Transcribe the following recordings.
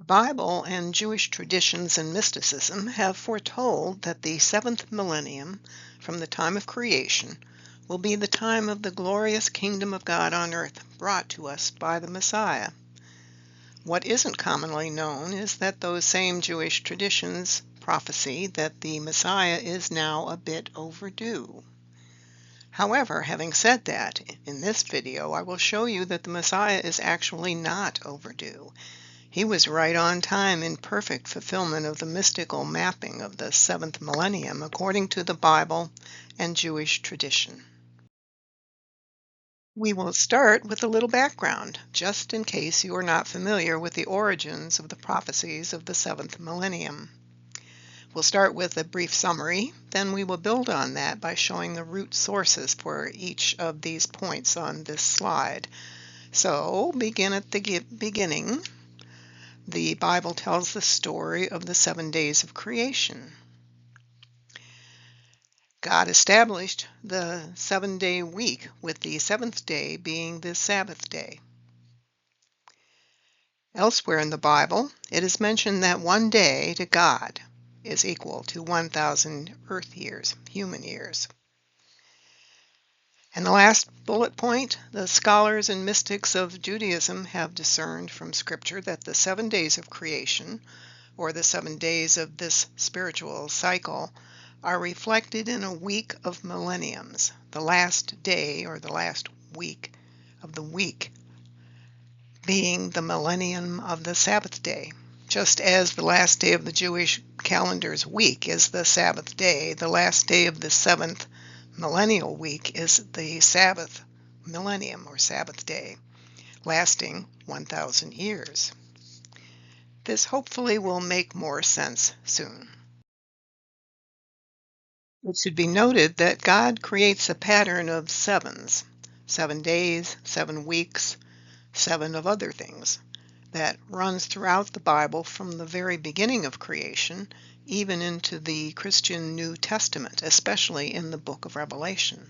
The Bible and Jewish traditions and mysticism have foretold that the seventh millennium, from the time of creation, will be the time of the glorious kingdom of God on earth brought to us by the Messiah. What isn't commonly known is that those same Jewish traditions prophesy that the Messiah is now a bit overdue. However, having said that, in this video I will show you that the Messiah is actually not overdue. He was right on time in perfect fulfillment of the mystical mapping of the seventh millennium according to the Bible and Jewish tradition. We will start with a little background, just in case you are not familiar with the origins of the prophecies of the seventh millennium. We'll start with a brief summary, then we will build on that by showing the root sources for each of these points on this slide. So, begin at the beginning. The Bible tells the story of the 7 days of creation. God established the 7-day week, with the seventh day being the Sabbath day. Elsewhere in the Bible, it is mentioned that one day to God is equal to 1,000 earth years, human years. And the last bullet point, the scholars and mystics of Judaism have discerned from Scripture that the 7 days of creation, or the 7 days of this spiritual cycle, are reflected in a week of millenniums, the last day or the last week of the week being the millennium of the Sabbath day. Just as the last day of the Jewish calendar's week is the Sabbath day, the last day of the seventh millennial week is the Sabbath millennium or Sabbath day, lasting 1,000 years. This hopefully will make more sense soon. It should be noted that God creates a pattern of sevens, 7 days, 7 weeks, 7 of other things, that runs throughout the Bible from the very beginning of creation, even into the Christian New Testament, especially in the book of Revelation.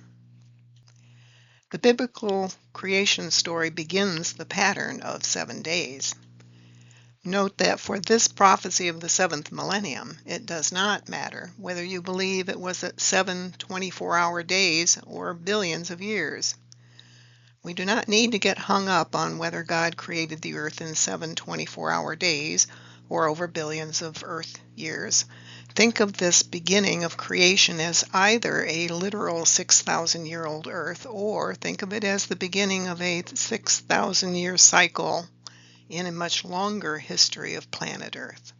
The biblical creation story begins the pattern of 7 days. Note that for this prophecy of the seventh millennium, it does not matter whether you believe it was at 7 24-hour days or billions of years. We do not need to get hung up on whether God created the earth in 7 24-hour days or over billions of earth years. Think of this beginning of creation as either a literal 6,000-year-old earth, or think of it as the beginning of a 6,000-year cycle in a much longer history of planet Earth.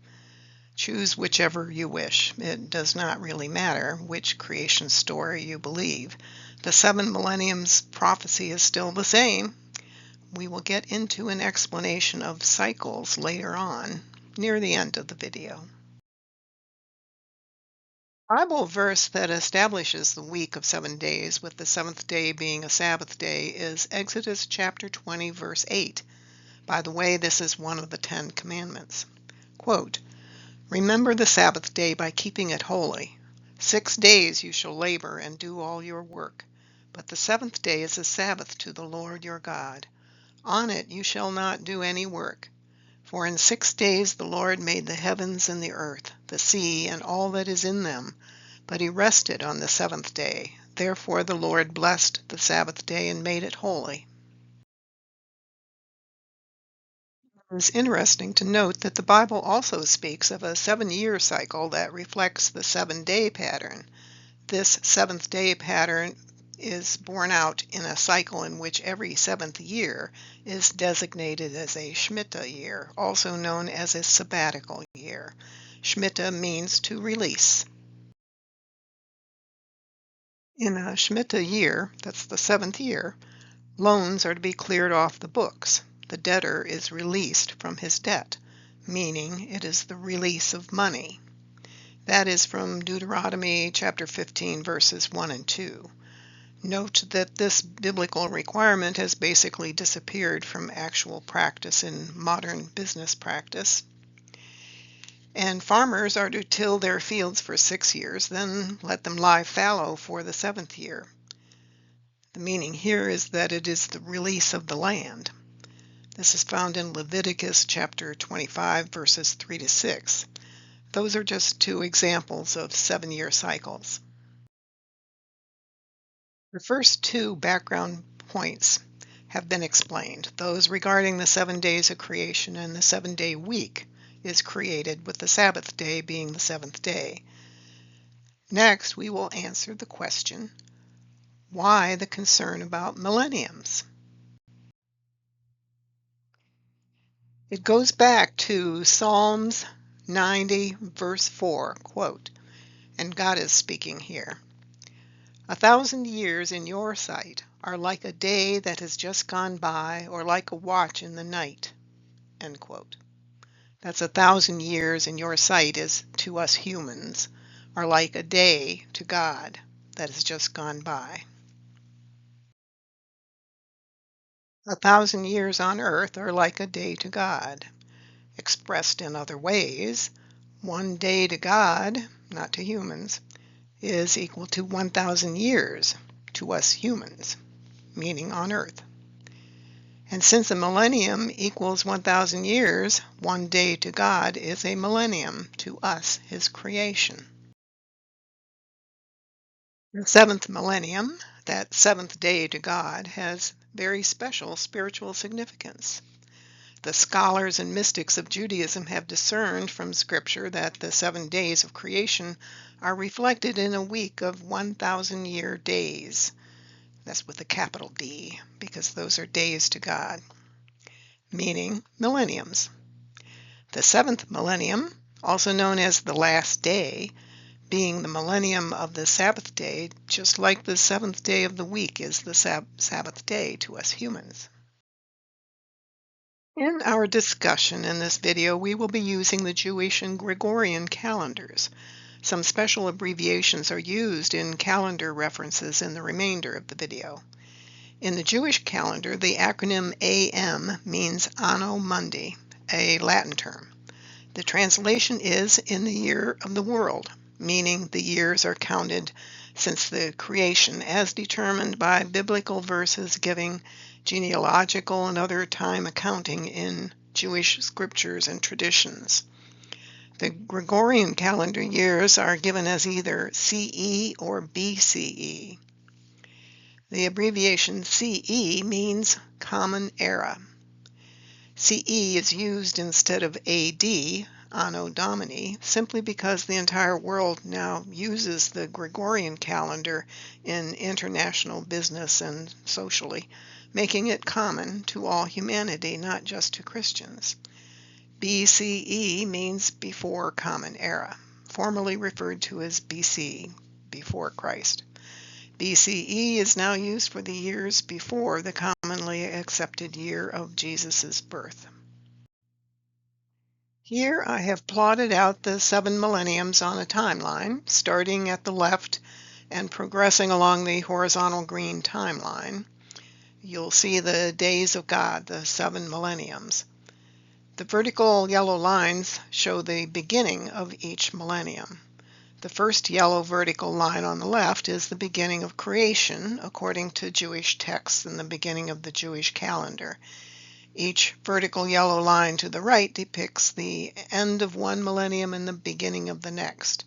Choose whichever you wish. It does not really matter which creation story you believe. The 7 millenniums prophecy is still the same. We will get into an explanation of cycles later on, near the end of the video. The Bible verse that establishes the week of 7 days, with the seventh day being a Sabbath day, is Exodus chapter 20, verse 8. By the way, this is one of the 10 commandments. Quote, "Remember the Sabbath day by keeping it holy. 6 days you shall labor and do all your work. But the seventh day is a Sabbath to the Lord your God. On it you shall not do any work. For in 6 days the Lord made the heavens and the earth, the sea, and all that is in them. But he rested on the seventh day. Therefore the Lord blessed the Sabbath day and made it holy." It's interesting to note that the Bible also speaks of a 7-year cycle that reflects the 7-day pattern. This seventh-day pattern is borne out in a cycle in which every 7th year is designated as a Shemitah year, also known as a sabbatical year. Shemitah means to release. In a Shemitah year, that's the 7th year, loans are to be cleared off the books. The debtor is released from his debt, meaning it is the release of money. That is from Deuteronomy chapter 15, verses 1 and 2. Note that this biblical requirement has basically disappeared from actual practice in modern business practice. And farmers are to till their fields for 6 years, then let them lie fallow for the 7th year. The meaning here is that it is the release of the land. This is found in Leviticus chapter 25, verses 3 to 6. Those are just two examples of 7-year cycles. The first two background points have been explained. Those regarding the 7 days of creation and the 7-day week is created with the Sabbath day being the 7th day. Next, we will answer the question, why the concern about millenniums? It goes back to Psalms 90, verse 4, quote, and God is speaking here. 1,000 years in your sight are like a day that has just gone by, or like a watch in the night, end quote. That's 1,000 years in your sight is, to us humans, are like a day to God that has just gone by. 1,000 years on earth are like a day to God. Expressed in other ways, one day to God, not to humans, is equal to 1,000 years to us humans, meaning on earth. And since a millennium equals 1,000 years, one day to God is a millennium to us, his creation. The 7th millennium, that 7th day to God, has very special spiritual significance. The scholars and mystics of Judaism have discerned from Scripture that the 7 days of creation are reflected in a week of 1,000-year days. That's with a capital D, because those are days to God, meaning millenniums. The 7th millennium, also known as the last day, being the millennium of the Sabbath day, just like the 7th day of the week is the Sabbath day to us humans. In our discussion in this video, we will be using the Jewish and Gregorian calendars. Some special abbreviations are used in calendar references in the remainder of the video. In the Jewish calendar, the acronym AM means Anno Mundi, a Latin term. The translation is in the year of the world, meaning the years are counted since the creation as determined by biblical verses giving genealogical and other time accounting in Jewish scriptures and traditions. The Gregorian calendar years are given as either CE or BCE. The abbreviation CE means Common Era. CE is used instead of AD, Anno Domini, simply because the entire world now uses the Gregorian calendar in international business and socially, making it common to all humanity, not just to Christians. BCE means before Common Era, formerly referred to as BC, before Christ. BCE is now used for the years before the commonly accepted year of Jesus' birth. Here I have plotted out the 7 millenniums on a timeline, starting at the left and progressing along the horizontal green timeline. You'll see the days of God, the 7 millenniums. The vertical yellow lines show the beginning of each millennium. The first yellow vertical line on the left is the beginning of creation, according to Jewish texts in the beginning of the Jewish calendar. Each vertical yellow line to the right depicts the end of one millennium and the beginning of the next.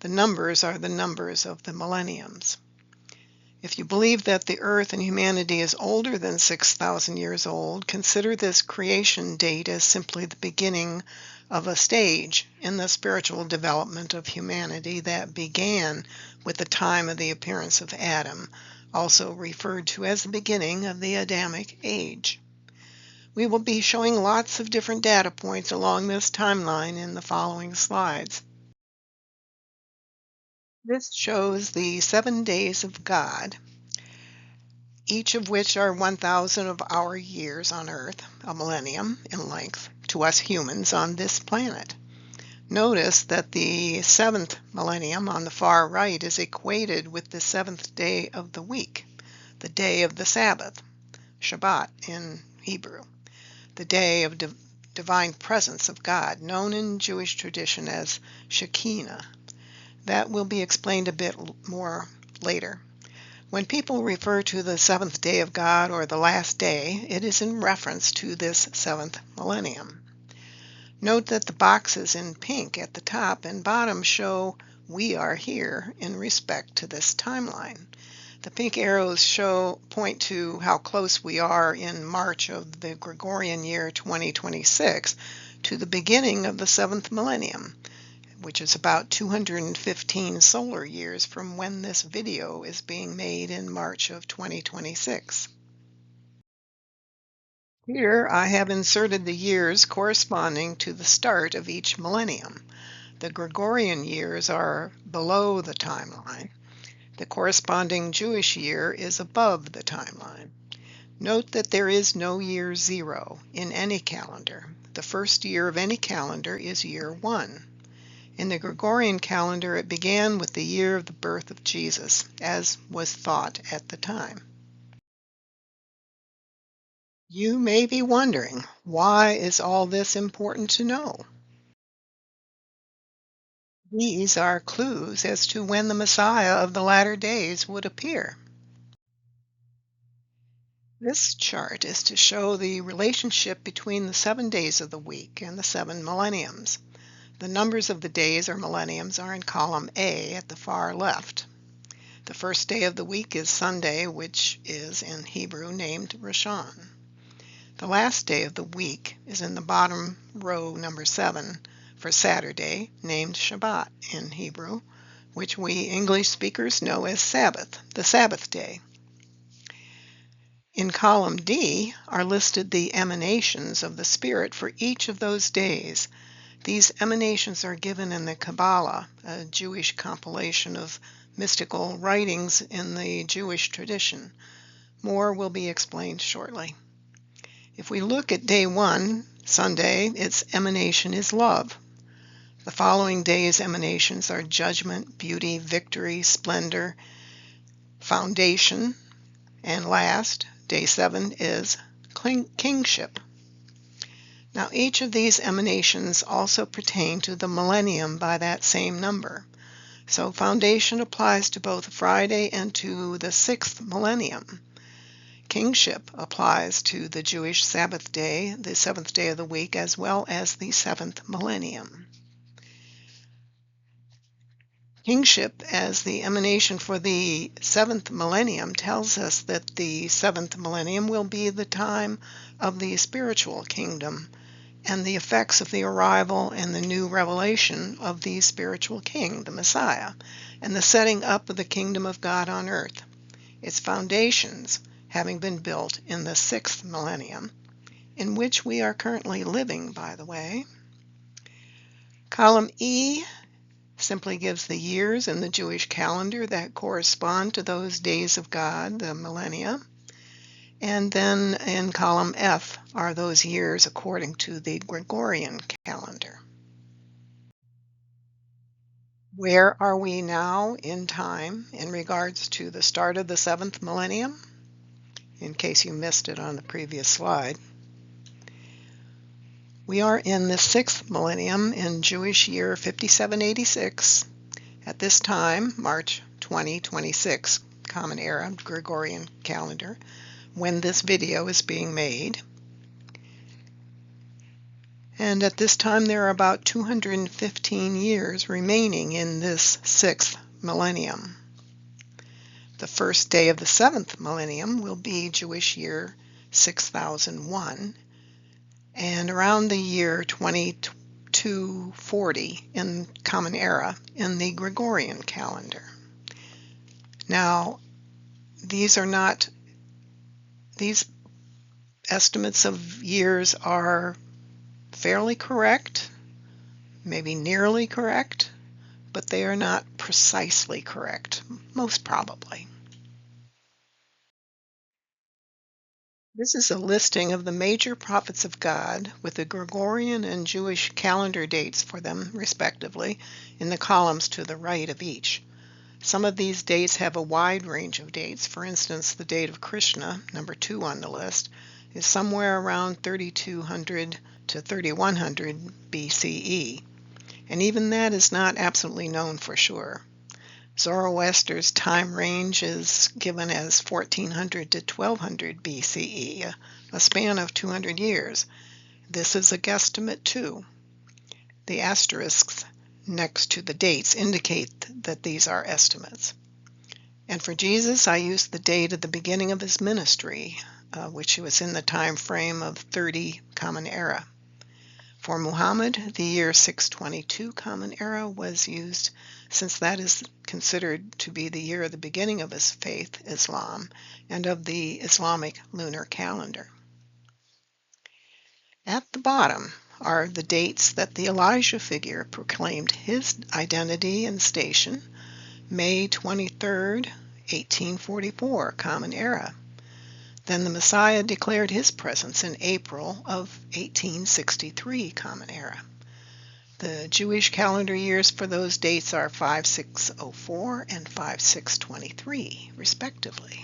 The numbers are the numbers of the millenniums. If you believe that the earth and humanity is older than 6,000 years old, consider this creation date as simply the beginning of a stage in the spiritual development of humanity that began with the time of the appearance of Adam, also referred to as the beginning of the Adamic age. We will be showing lots of different data points along this timeline in the following slides. This shows the 7 days of God, each of which are 1,000 of our years on Earth, a millennium in length, to us humans on this planet. Notice that the 7th millennium on the far right is equated with the 7th day of the week, the day of the Sabbath, Shabbat in Hebrew, the day of divine presence of God, known in Jewish tradition as Shekinah. That will be explained a bit more later. When people refer to the seventh day of God or the last day, it is in reference to this seventh millennium. Note that the boxes in pink at the top and bottom show we are here in respect to this timeline. The pink arrows point to how close we are in March of the Gregorian year 2026 to the beginning of the seventh millennium, which is about 215 solar years from when this video is being made in March of 2026. Here I have inserted the years corresponding to the start of each millennium. The Gregorian years are below the timeline. The corresponding Jewish year is above the timeline. Note that there is no year 0 in any calendar. The first year of any calendar is year 1. In the Gregorian calendar, it began with the year of the birth of Jesus, as was thought at the time. You may be wondering, why is all this important to know? These are clues as to when the Messiah of the latter days would appear. This chart is to show the relationship between the 7 days of the week and the 7 millenniums. The numbers of the days or millenniums are in column A at the far left. The first day of the week is Sunday, which is in Hebrew named Rishon. The last day of the week is in the bottom row, number 7, for Saturday, named Shabbat in Hebrew, which we English speakers know as Sabbath, the Sabbath day. In column D are listed the emanations of the Spirit for each of those days. These emanations are given in the Kabbalah, a Jewish compilation of mystical writings in the Jewish tradition. More will be explained shortly. If we look at day 1, Sunday, its emanation is love. The following day's emanations are judgment, beauty, victory, splendor, foundation, and last, day 7, is kingship. Now each of these emanations also pertain to the millennium by that same number. So foundation applies to both Friday and to the 6th millennium. Kingship applies to the Jewish Sabbath day, the 7th day of the week, as well as the 7th millennium. Kingship as the emanation for the 7th millennium tells us that the 7th millennium will be the time of the spiritual kingdom and the effects of the arrival and the new revelation of the spiritual king, the Messiah, and the setting up of the kingdom of God on earth. Its foundations having been built in the 6th millennium, in which we are currently living, by the way. Column E simply gives the years in the Jewish calendar that correspond to those days of God, the millennia. And then in column F are those years according to the Gregorian calendar. Where are we now in time in regards to the start of the 7th millennium? In case you missed it on the previous slide. We are in the 6th millennium in Jewish year 5786. At this time, March 2026, Common Era, Gregorian calendar, when this video is being made. And at this time, there are about 215 years remaining in this 6th millennium. The first day of the 7th millennium will be Jewish year 6001, and around the year 2240 in Common Era in the Gregorian calendar. Now, these estimates of years are fairly correct, maybe nearly correct, but they are not precisely correct, most probably. This is a listing of the major prophets of God with the Gregorian and Jewish calendar dates for them, respectively, in the columns to the right of each. Some of these dates have a wide range of dates. For instance, the date of Krishna, number 2 on the list, is somewhere around 3200 to 3100 BCE, and even that is not absolutely known for sure. Zoroaster's time range is given as 1400 to 1200 BCE, a span of 200 years. This is a guesstimate too. The asterisks next to the dates indicate that these are estimates. And for Jesus, I used the date of the beginning of his ministry, which was in the time frame of 30 Common Era. For Muhammad, the year 622 Common Era was used, since that is considered to be the year of the beginning of his faith, Islam, and of the Islamic lunar calendar. At the bottom are the dates that the Elijah figure proclaimed his identity and station: May 23rd, 1844, Common Era. Then the Messiah declared his presence in April of 1863, Common Era. The Jewish calendar years for those dates are 5604 and 5623, respectively.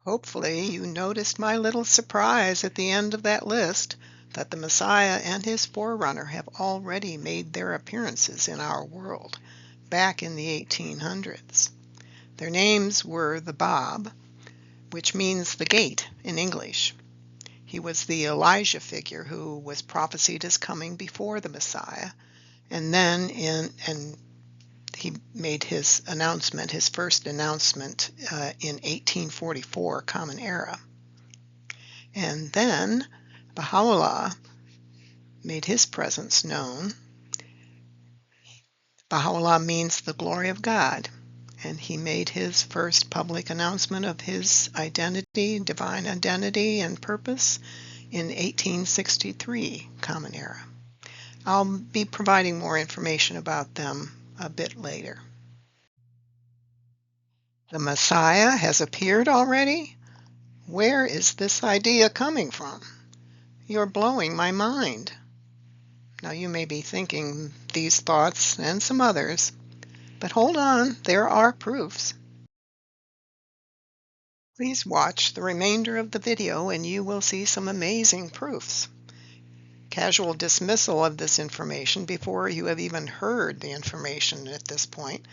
Hopefully you noticed my little surprise at the end of that list, that the Messiah and his forerunner have already made their appearances in our world, back in the 1800s. Their names were the Bab, which means the gate in English. He was the Elijah figure who was prophesied as coming before the Messiah, and then he made his announcement, his first announcement, in 1844 Common Era. And then Baha'u'llah made his presence known. Baha'u'llah means the glory of God, and he made his first public announcement of his identity, divine identity and purpose in 1863 Common Era. I'll be providing more information about them a bit later. The Messiah has appeared already? Where is this idea coming from? You're blowing my mind. Now you may be thinking these thoughts and some others, but hold on, there are proofs. Please watch the remainder of the video and you will see some amazing proofs. Casual dismissal of this information before you have even heard the information at this point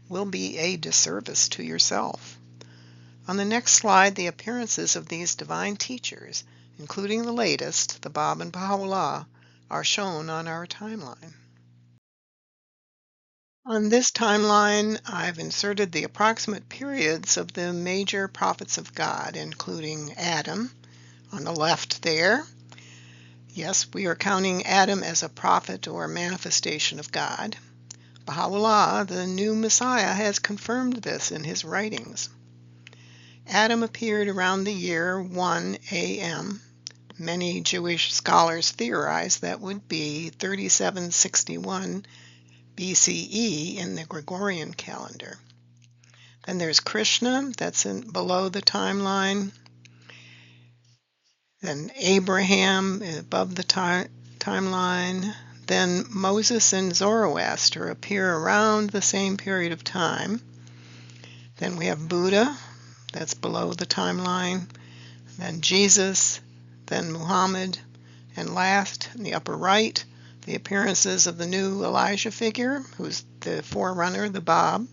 will be a disservice to yourself. On the next slide, the appearances of these divine teachers, including the latest, the Bab and Baha'u'llah, are shown on our timeline. On this timeline, I've inserted the approximate periods of the major prophets of God, including Adam on the left there. Yes, we are counting Adam as a prophet or manifestation of God. Baha'u'llah, the new Messiah, has confirmed this in his writings. Adam appeared around the year 1 AM. Many Jewish scholars theorize that would be 3761 BCE in the Gregorian calendar. Then there's Krishna, that's below the timeline. Then Abraham above the timeline. Then Moses and Zoroaster appear around the same period of time. Then we have Buddha, that's below the timeline. Then Jesus, then Muhammad, and last, in the upper right, the appearances of the new Elijah figure, who's the forerunner, the Bab,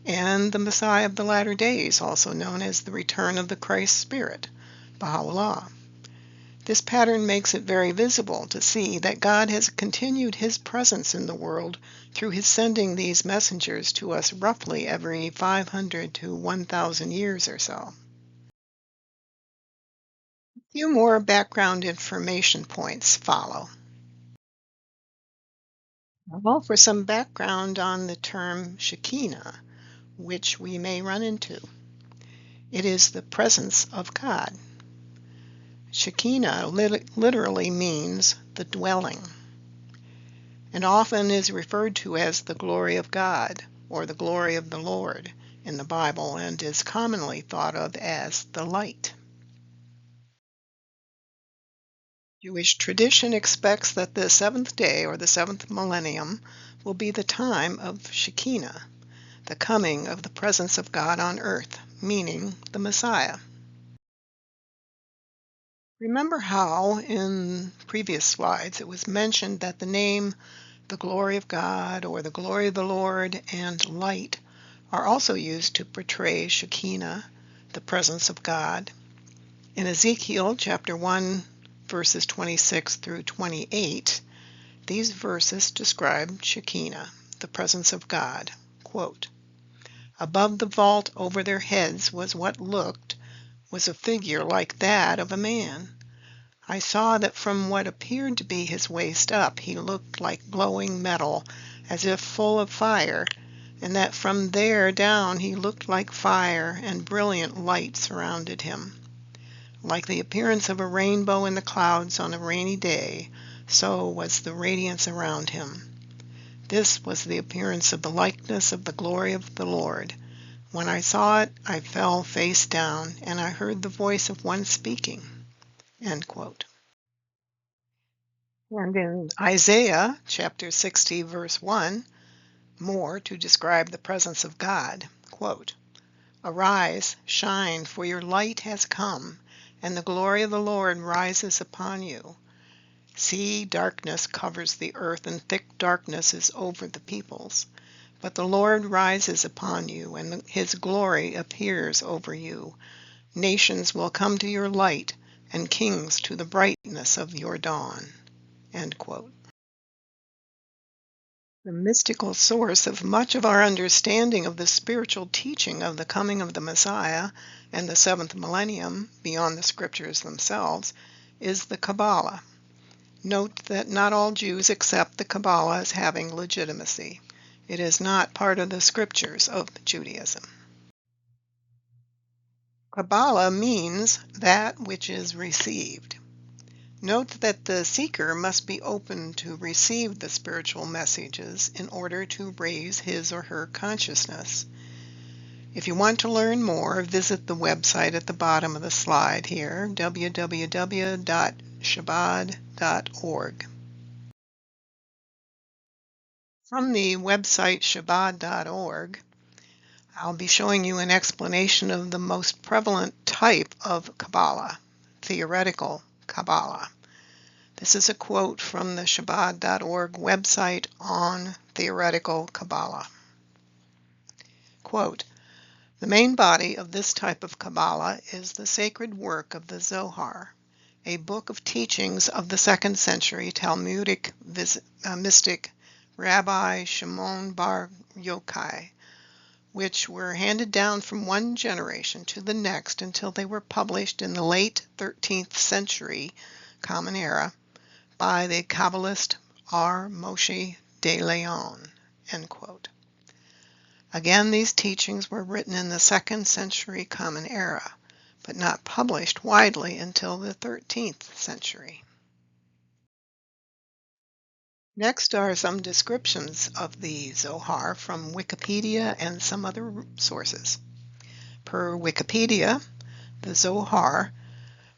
and the Messiah of the latter days, also known as the return of the Christ Spirit, Baha'u'llah. This pattern makes it very visible to see that God has continued his presence in the world through his sending these messengers to us roughly every 500 to 1,000 years or so. A few more background information points follow. Well, for some background on the term Shekinah, which we may run into. It is the presence of God. Shekinah literally means the dwelling, and often is referred to as the glory of God or the glory of the Lord in the Bible, and is commonly thought of as the light. Jewish tradition expects that the seventh day or the seventh millennium will be the time of Shekinah, the coming of the presence of God on earth, meaning the Messiah. Remember how, in previous slides, it was mentioned that the name The glory of God or the glory of the Lord and light are also used to portray Shekinah, the presence of God. In Ezekiel chapter 1, verses 26 through 28, these verses describe Shekinah, the presence of God. Quote, "Above the vault over their heads was a figure like that of a man. I saw that from what appeared to be his waist up, he looked like glowing metal, as if full of fire, and that from there down he looked like fire, and brilliant light surrounded him. Like the appearance of a rainbow in the clouds on a rainy day, so was the radiance around him. This was the appearance of the likeness of the glory of the Lord. When I saw it, I fell face down, and I heard the voice of one speaking." End quote. And in Isaiah chapter 60, verse 1, more to describe the presence of God. Quote, "Arise, shine, for your light has come, and the glory of the Lord rises upon you. See, darkness covers the earth, and thick darkness is over the peoples. But the Lord rises upon you, and his glory appears over you. Nations will come to your light, and kings to the brightness of your dawn." End quote. The mystical source of much of our understanding of the spiritual teaching of the coming of the Messiah and the seventh millennium, beyond the scriptures themselves, is the Kabbalah. Note that not all Jews accept the Kabbalah as having legitimacy. It is not part of the scriptures of Judaism. Kabbalah means that which is received. Note that the seeker must be open to receive the spiritual messages in order to raise his or her consciousness. If you want to learn more, visit the website at the bottom of the slide here, www.shabbat.org. From the website shabbat.org, I'll be showing you an explanation of the most prevalent type of Kabbalah, theoretical Kabbalah. This is a quote from the Shabbat.org website on theoretical Kabbalah. Quote, "The main body of this type of Kabbalah is the sacred work of the Zohar, a book of teachings of the 2nd century Talmudic mystic Rabbi Shimon Bar Yochai, which were handed down from one generation to the next until they were published in the late 13th century Common Era by the Kabbalist R. Moshe de Leon." End quote. Again, these teachings were written in the 2nd century Common Era, but not published widely until the 13th century. Next are some descriptions of the Zohar from Wikipedia and some other sources. Per Wikipedia, the Zohar,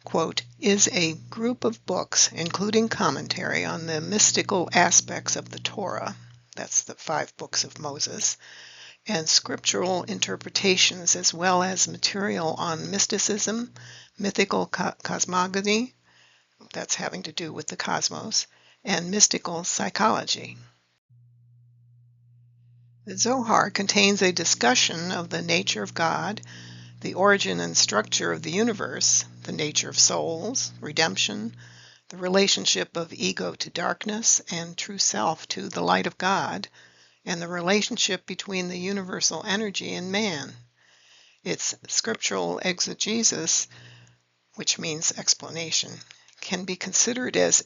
quote, "is a group of books including commentary on the mystical aspects of the Torah," that's the 5 books of Moses, "and scriptural interpretations as well as material on mysticism, mythical cosmogony," that's having to do with the cosmos, and mystical psychology. The Zohar contains a discussion of the nature of God, the origin and structure of the universe, the nature of souls, redemption, the relationship of ego to darkness and true self to the light of God, and the relationship between the universal energy and man. Its scriptural exegesis, which means explanation, can be considered as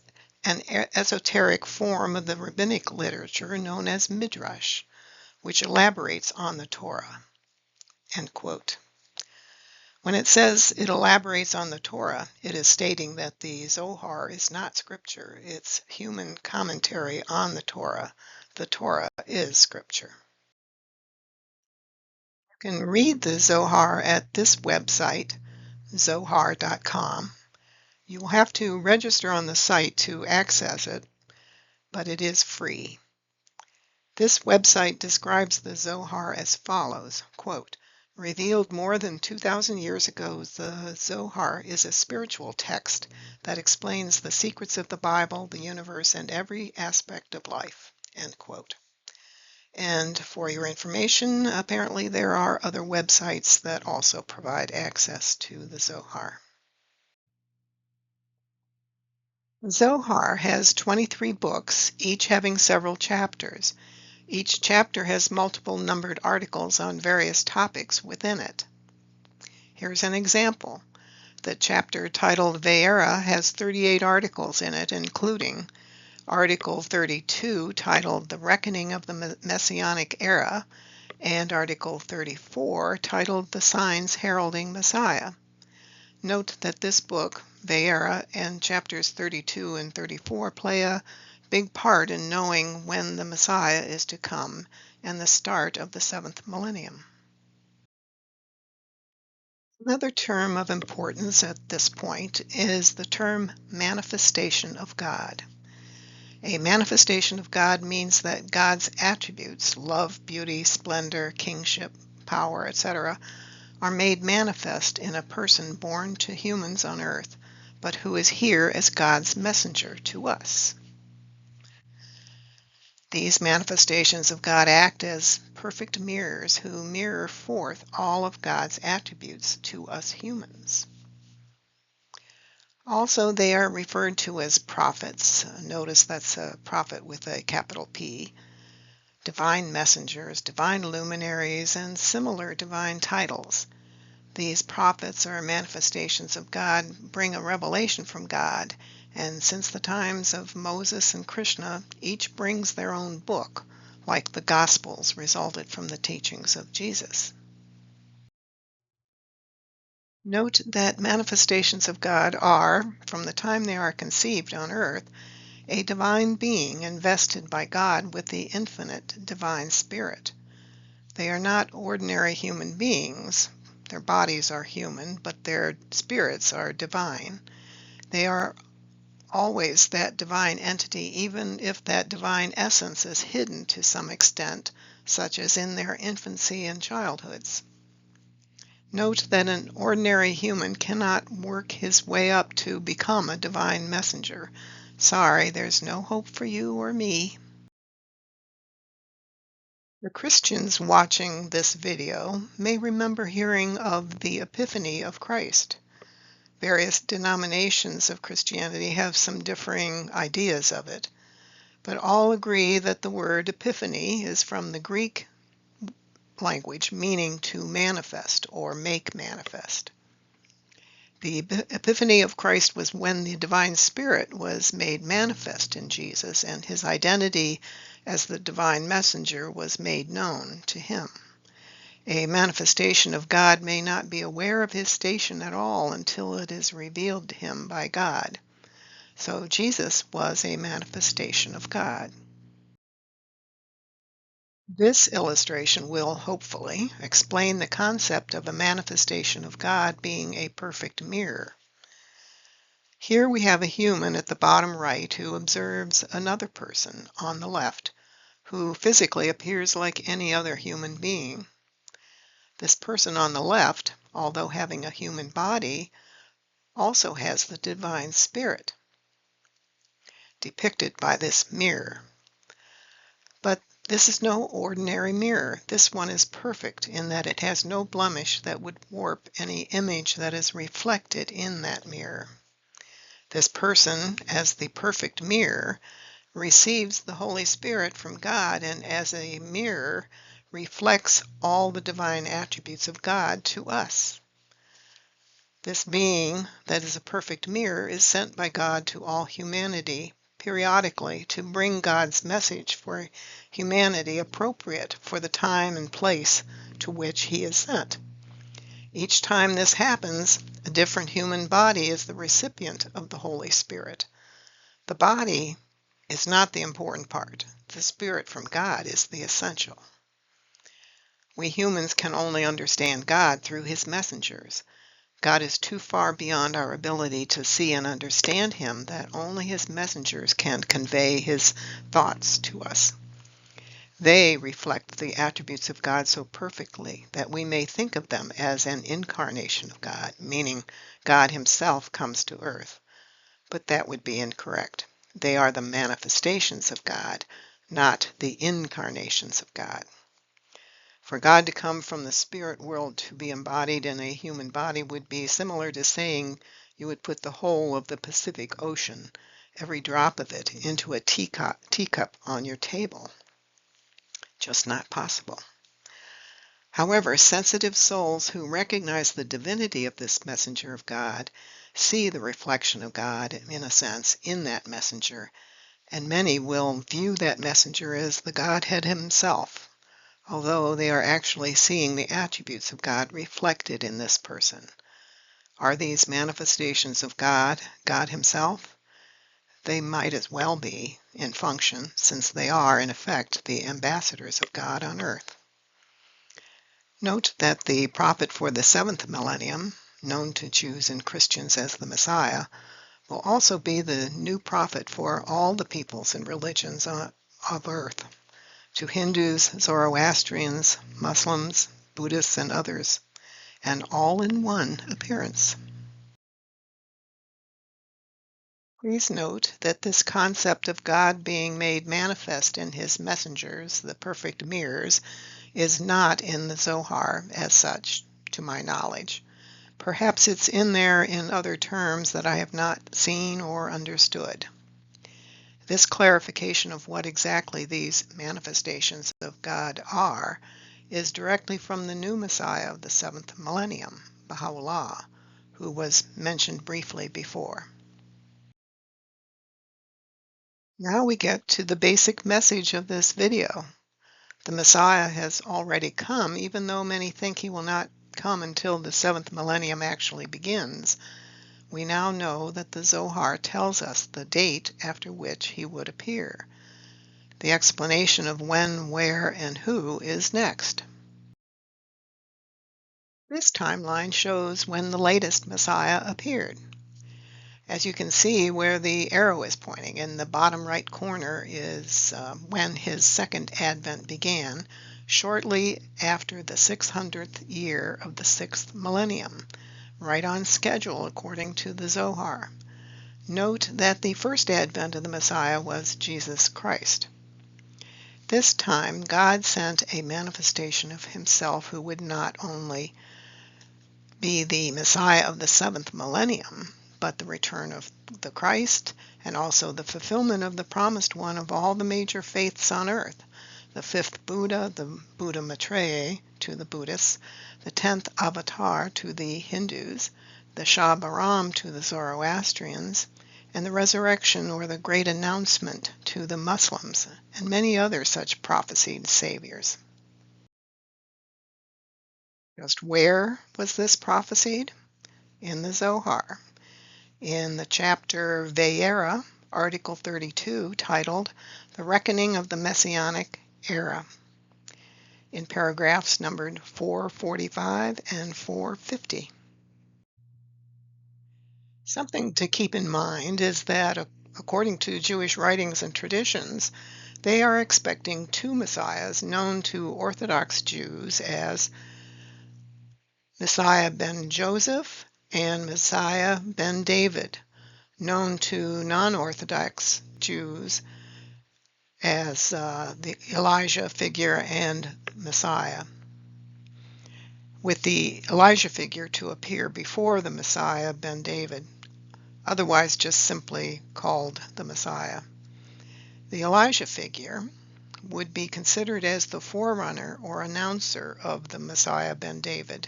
an esoteric form of the rabbinic literature known as Midrash, which elaborates on the Torah. End quote. When it says it elaborates on the Torah, it is stating that the Zohar is not scripture. It's human commentary on the Torah. The Torah is scripture. You can read the Zohar at this website, zohar.com. You will have to register on the site to access it, but it is free. This website describes the Zohar as follows, quote, "Revealed more than 2,000 years ago, the Zohar is a spiritual text that explains the secrets of the Bible, the universe, and every aspect of life." end quote. And for your information, apparently there are other websites that also provide access to the Zohar. Zohar has 23 books, each having several chapters. Each chapter has multiple numbered articles on various topics within it. Here's an example. The chapter titled Ve'era has 38 articles in it, including Article 32 titled The Reckoning of the Messianic Era, and Article 34 titled The Signs Heralding Messiah. Note that this book, Ve'era, and chapters 32 and 34 play a big part in knowing when the Messiah is to come and the start of the seventh millennium. Another term of importance at this point is the term manifestation of God. A manifestation of God means that God's attributes, love, beauty, splendor, kingship, power, etc., are made manifest in a person born to humans on earth, but who is here as God's messenger to us. These manifestations of God act as perfect mirrors who mirror forth all of God's attributes to us humans. Also, they are referred to as prophets. Notice that's a prophet with a capital P. Divine messengers, divine luminaries, and similar divine titles. These prophets or manifestations of God bring a revelation from God, and since the times of Moses and Krishna, each brings their own book, like the Gospels resulted from the teachings of Jesus. Note that manifestations of God are, from the time they are conceived on earth, a divine being invested by God with the infinite divine spirit. They are not ordinary human beings. Their bodies are human, but their spirits are divine. They are always that divine entity, even if that divine essence is hidden to some extent, such as in their infancy and childhoods. Note that an ordinary human cannot work his way up to become a divine messenger. Sorry, there's no hope for you or me. The Christians watching this video may remember hearing of the Epiphany of Christ. Various denominations of Christianity have some differing ideas of it, but all agree that the word epiphany is from the Greek language meaning to manifest or make manifest. The Epiphany of Christ was when the divine spirit was made manifest in Jesus and his identity as the divine messenger was made known to him. A manifestation of God may not be aware of his station at all until it is revealed to him by God. So Jesus was a manifestation of God. This illustration will, hopefully, explain the concept of a manifestation of God being a perfect mirror. Here we have a human at the bottom right who observes another person on the left, who physically appears like any other human being. This person on the left, although having a human body, also has the divine spirit, depicted by this mirror. But this is no ordinary mirror. This one is perfect in that it has no blemish that would warp any image that is reflected in that mirror. This person, as the perfect mirror, receives the Holy Spirit from God and as a mirror reflects all the divine attributes of God to us. This being that is a perfect mirror is sent by God to all humanity periodically to bring God's message for humanity appropriate for the time and place to which he is sent. Each time this happens, a different human body is the recipient of the Holy Spirit. The body is not the important part. The Spirit from God is the essential. We humans can only understand God through his messengers. God is too far beyond our ability to see and understand him that only his messengers can convey his thoughts to us. They reflect the attributes of God so perfectly that we may think of them as an incarnation of God, meaning God himself comes to earth. But that would be incorrect. They are the manifestations of God, not the incarnations of God. For God to come from the spirit world to be embodied in a human body would be similar to saying you would put the whole of the Pacific Ocean, every drop of it, into a teacup on your table. Just not possible. However, sensitive souls who recognize the divinity of this messenger of God see the reflection of God, in a sense, in that messenger, and many will view that messenger as the Godhead himself, although they are actually seeing the attributes of God reflected in this person. Are these manifestations of God, God himself? They might as well be, in function, since they are, in effect, the ambassadors of God on earth. Note that the prophet for the 7th millennium, known to Jews and Christians as the Messiah, will also be the new prophet for all the peoples and religions of earth, to Hindus, Zoroastrians, Muslims, Buddhists, and others, and all in one appearance. Please note that this concept of God being made manifest in his messengers, the perfect mirrors, is not in the Zohar as such, to my knowledge. Perhaps it's in there in other terms that I have not seen or understood. This clarification of what exactly these manifestations of God are is directly from the new Messiah of the 7th millennium, Baha'u'llah, who was mentioned briefly before. Now we get to the basic message of this video. The Messiah has already come, even though many think he will not come until the 7th millennium actually begins. We now know that the Zohar tells us the date after which he would appear. The explanation of when, where, and who is next. This timeline shows when the latest Messiah appeared. As you can see where the arrow is pointing, in the bottom right corner is when his second advent began, shortly after the 600th year of the 6th millennium, right on schedule according to the Zohar. Note that the first advent of the Messiah was Jesus Christ. This time God sent a manifestation of himself who would not only be the Messiah of the 7th millennium, but the return of the Christ, and also the fulfillment of the promised one of all the major faiths on earth, the 5th Buddha, the Buddha Maitreya to the Buddhists, the 10th Avatar to the Hindus, the Shabbaram to the Zoroastrians, and the resurrection or the great announcement to the Muslims, and many other such prophesied saviors. Just where was this prophesied? In the Zohar. In the chapter Vayera, Article 32, titled The Reckoning of the Messianic Era, in paragraphs numbered 445 and 450. Something to keep in mind is that, according to Jewish writings and traditions, they are expecting two messiahs known to Orthodox Jews as Messiah ben Joseph and Messiah ben David, known to non-Orthodox Jews as the Elijah figure and Messiah, with the Elijah figure to appear before the Messiah ben David, otherwise just simply called the Messiah. The Elijah figure would be considered as the forerunner or announcer of the Messiah ben David,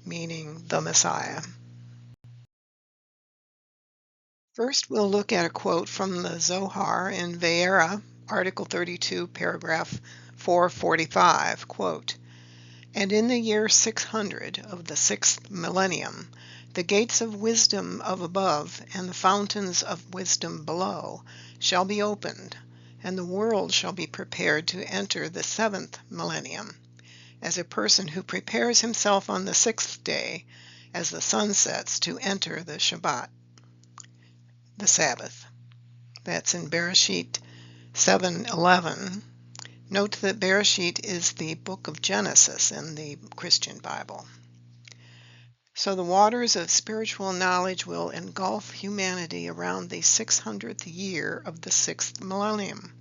meaning the Messiah. First, we'll look at a quote from the Zohar in Vayera, Article 32, paragraph 445, quote, "And in the year 600 of the 6th millennium, the gates of wisdom of above and the fountains of wisdom below shall be opened, and the world shall be prepared to enter the 7th millennium, as a person who prepares himself on the 6th day, as the sun sets, to enter the Shabbat, the Sabbath." That's in Bereshit 7:11. Note that Bereshit is the book of Genesis in the Christian Bible. So the waters of spiritual knowledge will engulf humanity around the 600th year of the 6th millennium.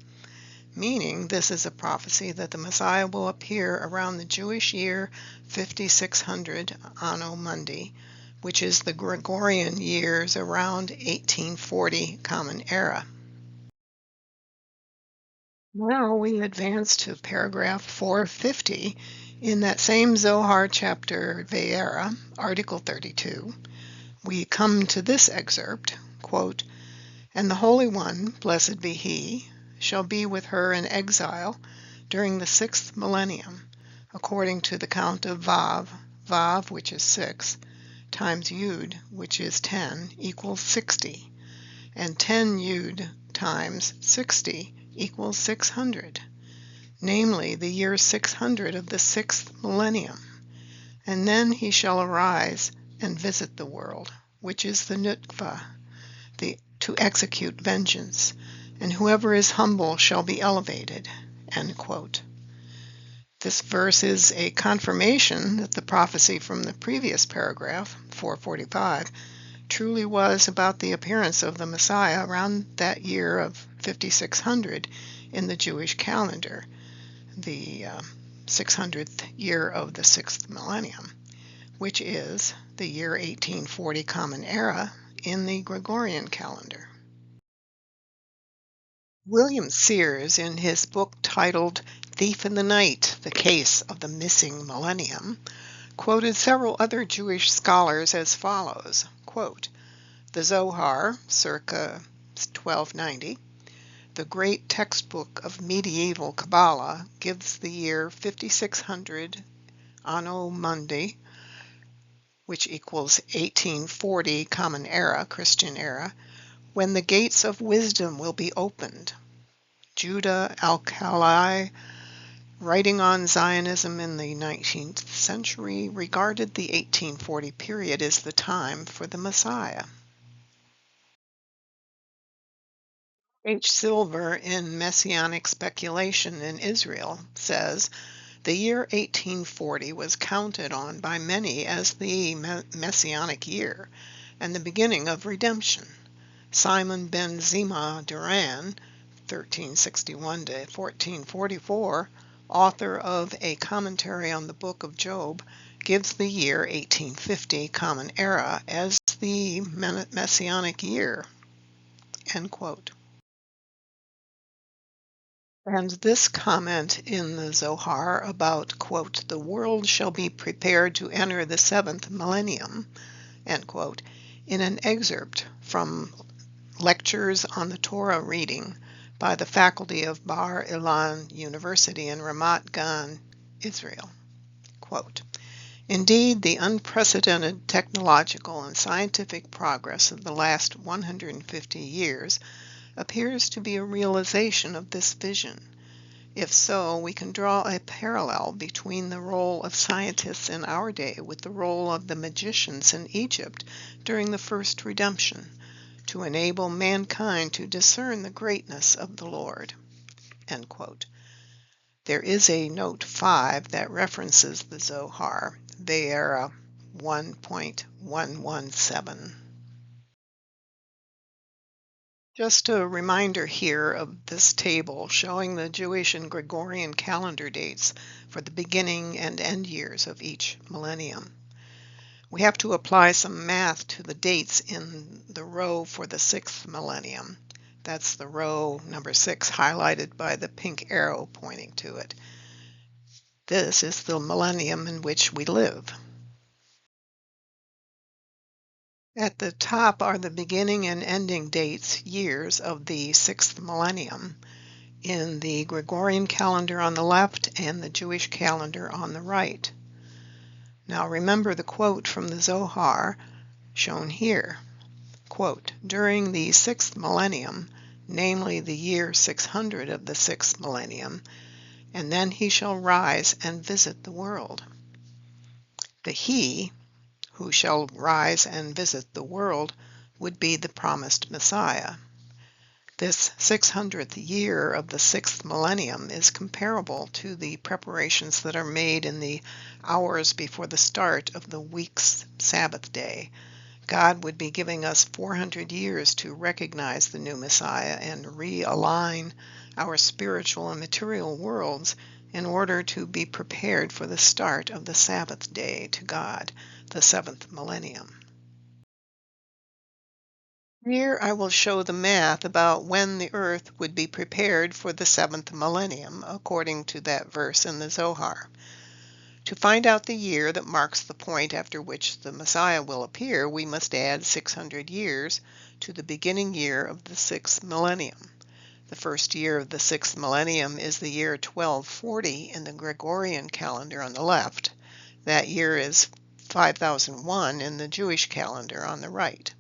meaning this is a prophecy that the Messiah will appear around the Jewish year 5600 Anno Mundi, which is the Gregorian years around 1840 Common Era. Now we advance to paragraph 450 in that same Zohar chapter Vayera, Article 32. We come to this excerpt, quote, "And the Holy One, blessed be He, shall be with her in exile during the 6th millennium, according to the count of Vav, which is 6, times Yud, which is 10, equals 60, and 10 Yud times 60 equals 600, namely the year 600 of the 6th millennium. And then he shall arise and visit the world, which is the Nutfa, to execute vengeance, and whoever is humble shall be elevated." End quote. This verse is a confirmation that the prophecy from the previous paragraph, 445, truly was about the appearance of the Messiah around that year of 5600 in the Jewish calendar, the 600th year of the 6th millennium, which is the year 1840 Common Era in the Gregorian calendar. William Sears, in his book titled Thief in the Night, The Case of the Missing Millennium, quoted several other Jewish scholars as follows, quote, "The Zohar, circa 1290, the great textbook of medieval Kabbalah, gives the year 5600 Anno Mundi, which equals 1840 Common Era, Christian Era, when the gates of wisdom will be opened. Judah Alkali, writing on Zionism in the 19th century, regarded the 1840 period as the time for the Messiah." H. Silver, in Messianic Speculation in Israel, says, "The year 1840 was counted on by many as the Messianic year and the beginning of redemption. Simon ben Zima Duran, 1361 to 1444, author of A Commentary on the Book of Job, gives the year 1850 Common Era as the Messianic year." End quote. And this comment in the Zohar about, quote, "the world shall be prepared to enter the 7th millennium," end quote, in an excerpt from Lectures on the Torah Reading by the faculty of Bar Ilan University in Ramat Gan, Israel. Quote, "Indeed, the unprecedented technological and scientific progress of the last 150 years appears to be a realization of this vision. If so, we can draw a parallel between the role of scientists in our day with the role of the magicians in Egypt during the first redemption, to enable mankind to discern the greatness of the Lord." End quote. There is a note 5 that references the Zohar, Vayera 1.117. Just a reminder here of this table showing the Jewish and Gregorian calendar dates for the beginning and end years of each millennium. We have to apply some math to the dates in the row for the 6th millennium. That's the row number 6 highlighted by the pink arrow pointing to it. This is the millennium in which we live. At the top are the beginning and ending dates, years of the 6th millennium, in the Gregorian calendar on the left and the Jewish calendar on the right. Now remember the quote from the Zohar shown here. Quote, "During the 6th millennium, namely the year 600 of the 6th millennium, and then he shall rise and visit the world." The he who shall rise and visit the world would be the promised Messiah. This 600th year of the 6th millennium is comparable to the preparations that are made in the hours before the start of the week's Sabbath day, God would be giving us 400 years to recognize the new Messiah and realign our spiritual and material worlds in order to be prepared for the start of the Sabbath day to God, the seventh millennium. Here I will show the math about when the earth would be prepared for the seventh millennium, according to that verse in the Zohar. To find out the year that marks the point after which the Messiah will appear, we must add 600 years to the beginning year of the sixth millennium. The first year of the sixth millennium is the year 1240 in the Gregorian calendar on the left. That year is 5001 in the Jewish calendar on the right.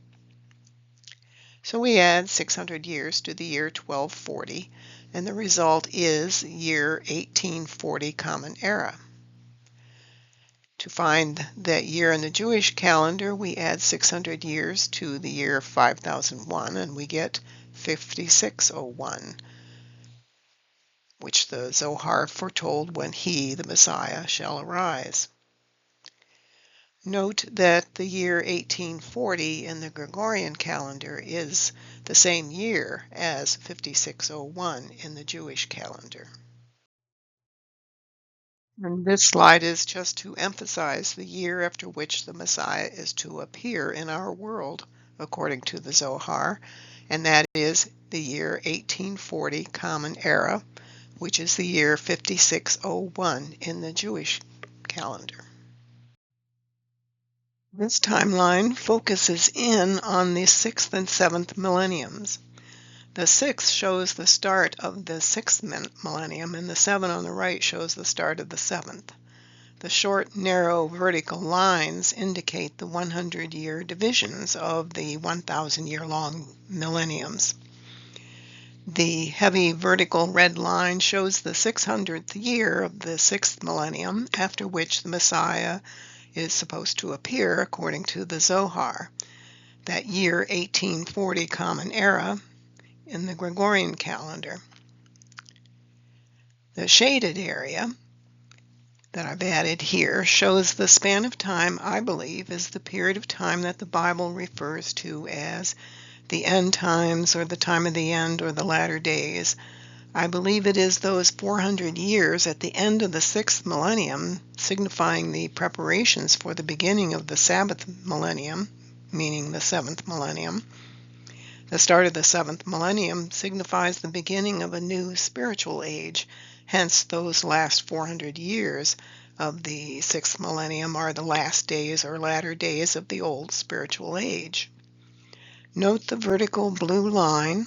So we add 600 years to the year 1240, and the result is year 1840 Common Era. To find that year in the Jewish calendar, we add 600 years to the year 5001, and we get 5601, which the Zohar foretold when he, the Messiah, shall arise. Note that the year 1840 in the Gregorian calendar is the same year as 5601 in the Jewish calendar. And this slide is just to emphasize the year after which the Messiah is to appear in our world, according to the Zohar, and that is the year 1840 Common Era, which is the year 5601 in the Jewish calendar. This timeline focuses in on the sixth and seventh millenniums. The 6 shows the start of the 6th millennium, and the 7 on the right shows the start of the 7th. The short, narrow vertical lines indicate the 100-year divisions of the 1,000-year-long millenniums. The heavy vertical red line shows the 600th year of the 6th millennium, after which the Messiah is supposed to appear according to the Zohar. That year 1840 Common Era in the Gregorian calendar. The shaded area that I've added here shows the span of time I believe is the period of time that the Bible refers to as the end times or the time of the end or the latter days. I believe it is those 400 years at the end of the 6th millennium, signifying the preparations for the beginning of the Sabbath millennium, meaning the 7th millennium. The start of the 7th millennium signifies the beginning of a new spiritual age, hence those last 400 years of the 6th millennium are the last days or latter days of the old spiritual age. Note the vertical blue line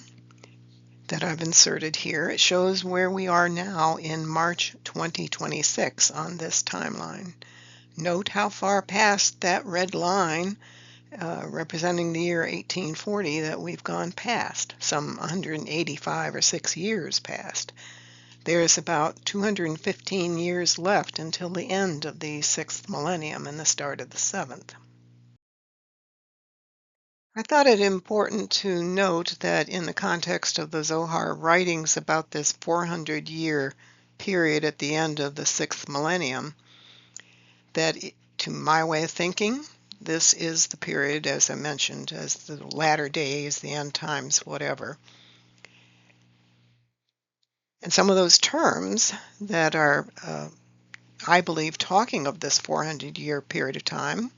that I've inserted here. It shows where we are now in March 2026 on this timeline. Note how far past that red line representing the year 1840 that we've gone past, some 185 or 6 years past. There's about 215 years left until the end of the 6th millennium and the start of the 7th. I thought it important to note that in the context of the Zohar writings about this 400-year period at the end of the 6th millennium, that to my way of thinking, this is the period, as I mentioned, as the latter days, the end times, whatever. And some of those terms that are, I believe, talking of this 400-year period of time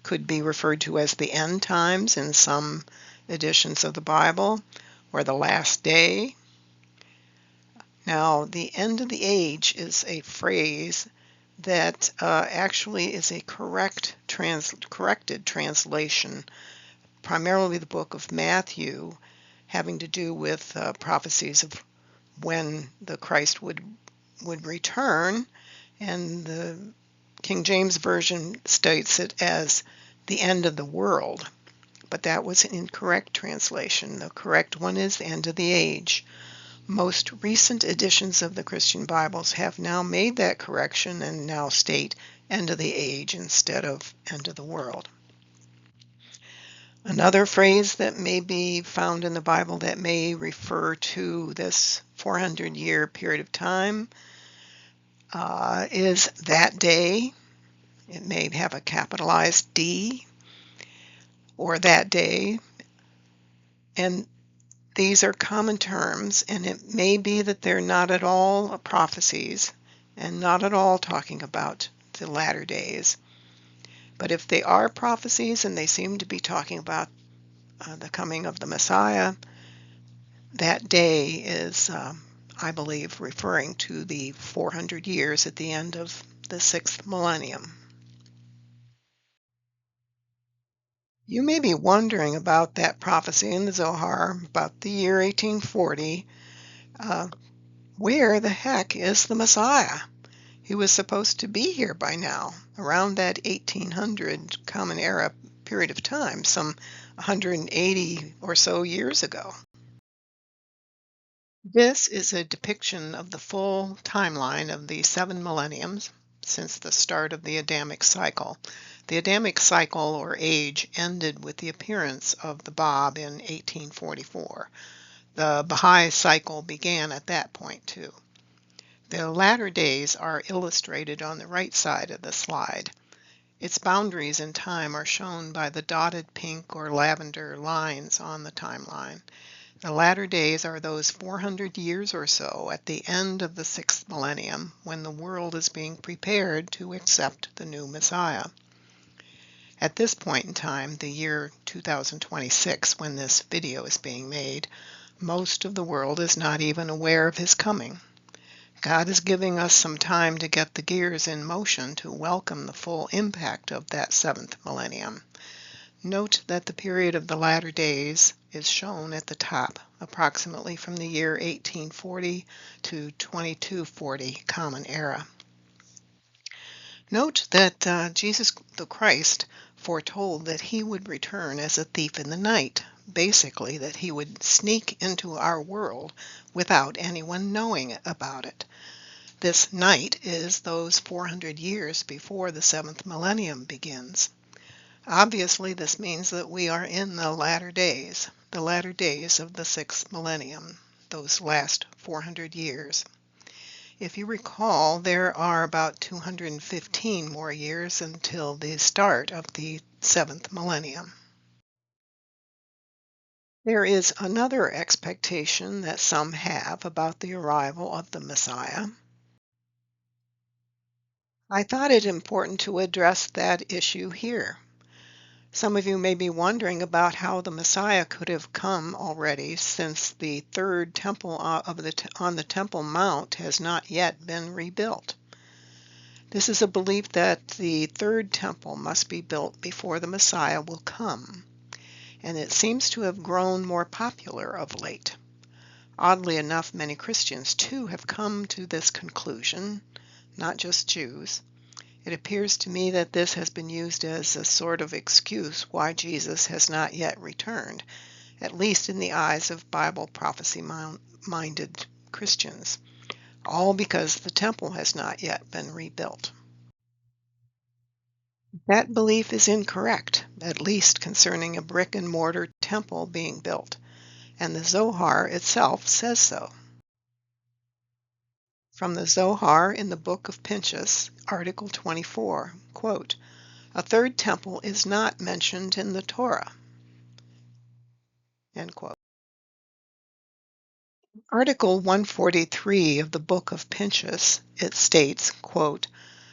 could be referred to as the end times in some editions of the Bible, or the last day. Now, the end of the age is a phrase that actually is a corrected translation, primarily the book of Matthew, having to do with prophecies of when the Christ would return, and the King James Version states it as the end of the world, but that was an incorrect translation. The correct one is the end of the age. Most recent editions of the Christian Bibles have now made that correction and now state end of the age instead of end of the world. Another phrase that may be found in the Bible that may refer to this 400-year period of time is that day. It may have a capitalized D. or that day, and these are common terms, and it may be that they're not at all prophecies and not at all talking about the latter days. But if they are prophecies and they seem to be talking about the coming of the Messiah, that day is, I believe, referring to the 400 years at the end of the 6th millennium. You may be wondering about that prophecy in the Zohar about the year 1840. Uh, where the heck is the Messiah? He was supposed to be here by now, around that 1800 Common Era period of time, some 180 or so years ago. This is a depiction of the full timeline of the 7 millenniums since the start of the Adamic cycle. The Adamic cycle, or age, ended with the appearance of the Bab in 1844. The Baha'i cycle began at that point, too. The latter days are illustrated on the right side of the slide. Its boundaries in time are shown by the dotted pink or lavender lines on the timeline. The latter days are those 400 years or so at the end of the 6th millennium when the world is being prepared to accept the new Messiah. At this point in time, the year 2026, when this video is being made, most of the world is not even aware of his coming. God is giving us some time to get the gears in motion to welcome the full impact of that 7th millennium. Note that the period of the latter days is shown at the top, approximately from the year 1840 to 2240 Common Era. Note that Jesus the Christ foretold that he would return as a thief in the night, basically that he would sneak into our world without anyone knowing about it. This night is those 400 years before the 7th millennium begins. Obviously, this means that we are in the latter days of the 6th millennium, those last 400 years. If you recall, there are about 215 more years until the start of the 7th millennium. There is another expectation that some have about the arrival of the Messiah. I thought it important to address that issue here. Some of you may be wondering about how the Messiah could have come already, since the third temple on the Temple Mount has not yet been rebuilt. This is a belief that the third temple must be built before the Messiah will come, and it seems to have grown more popular of late. Oddly enough, many Christians too have come to this conclusion, not just Jews. It appears to me that this has been used as a sort of excuse why Jesus has not yet returned, at least in the eyes of Bible prophecy-minded Christians, all because the temple has not yet been rebuilt. That belief is incorrect, at least concerning a brick-and-mortar temple being built, and the Zohar itself says so. From the Zohar in the Book of Pinchas, Article 24, quote, "A third temple is not mentioned in the Torah." End quote. Article 143 of the Book of Pinchas, it states, quote,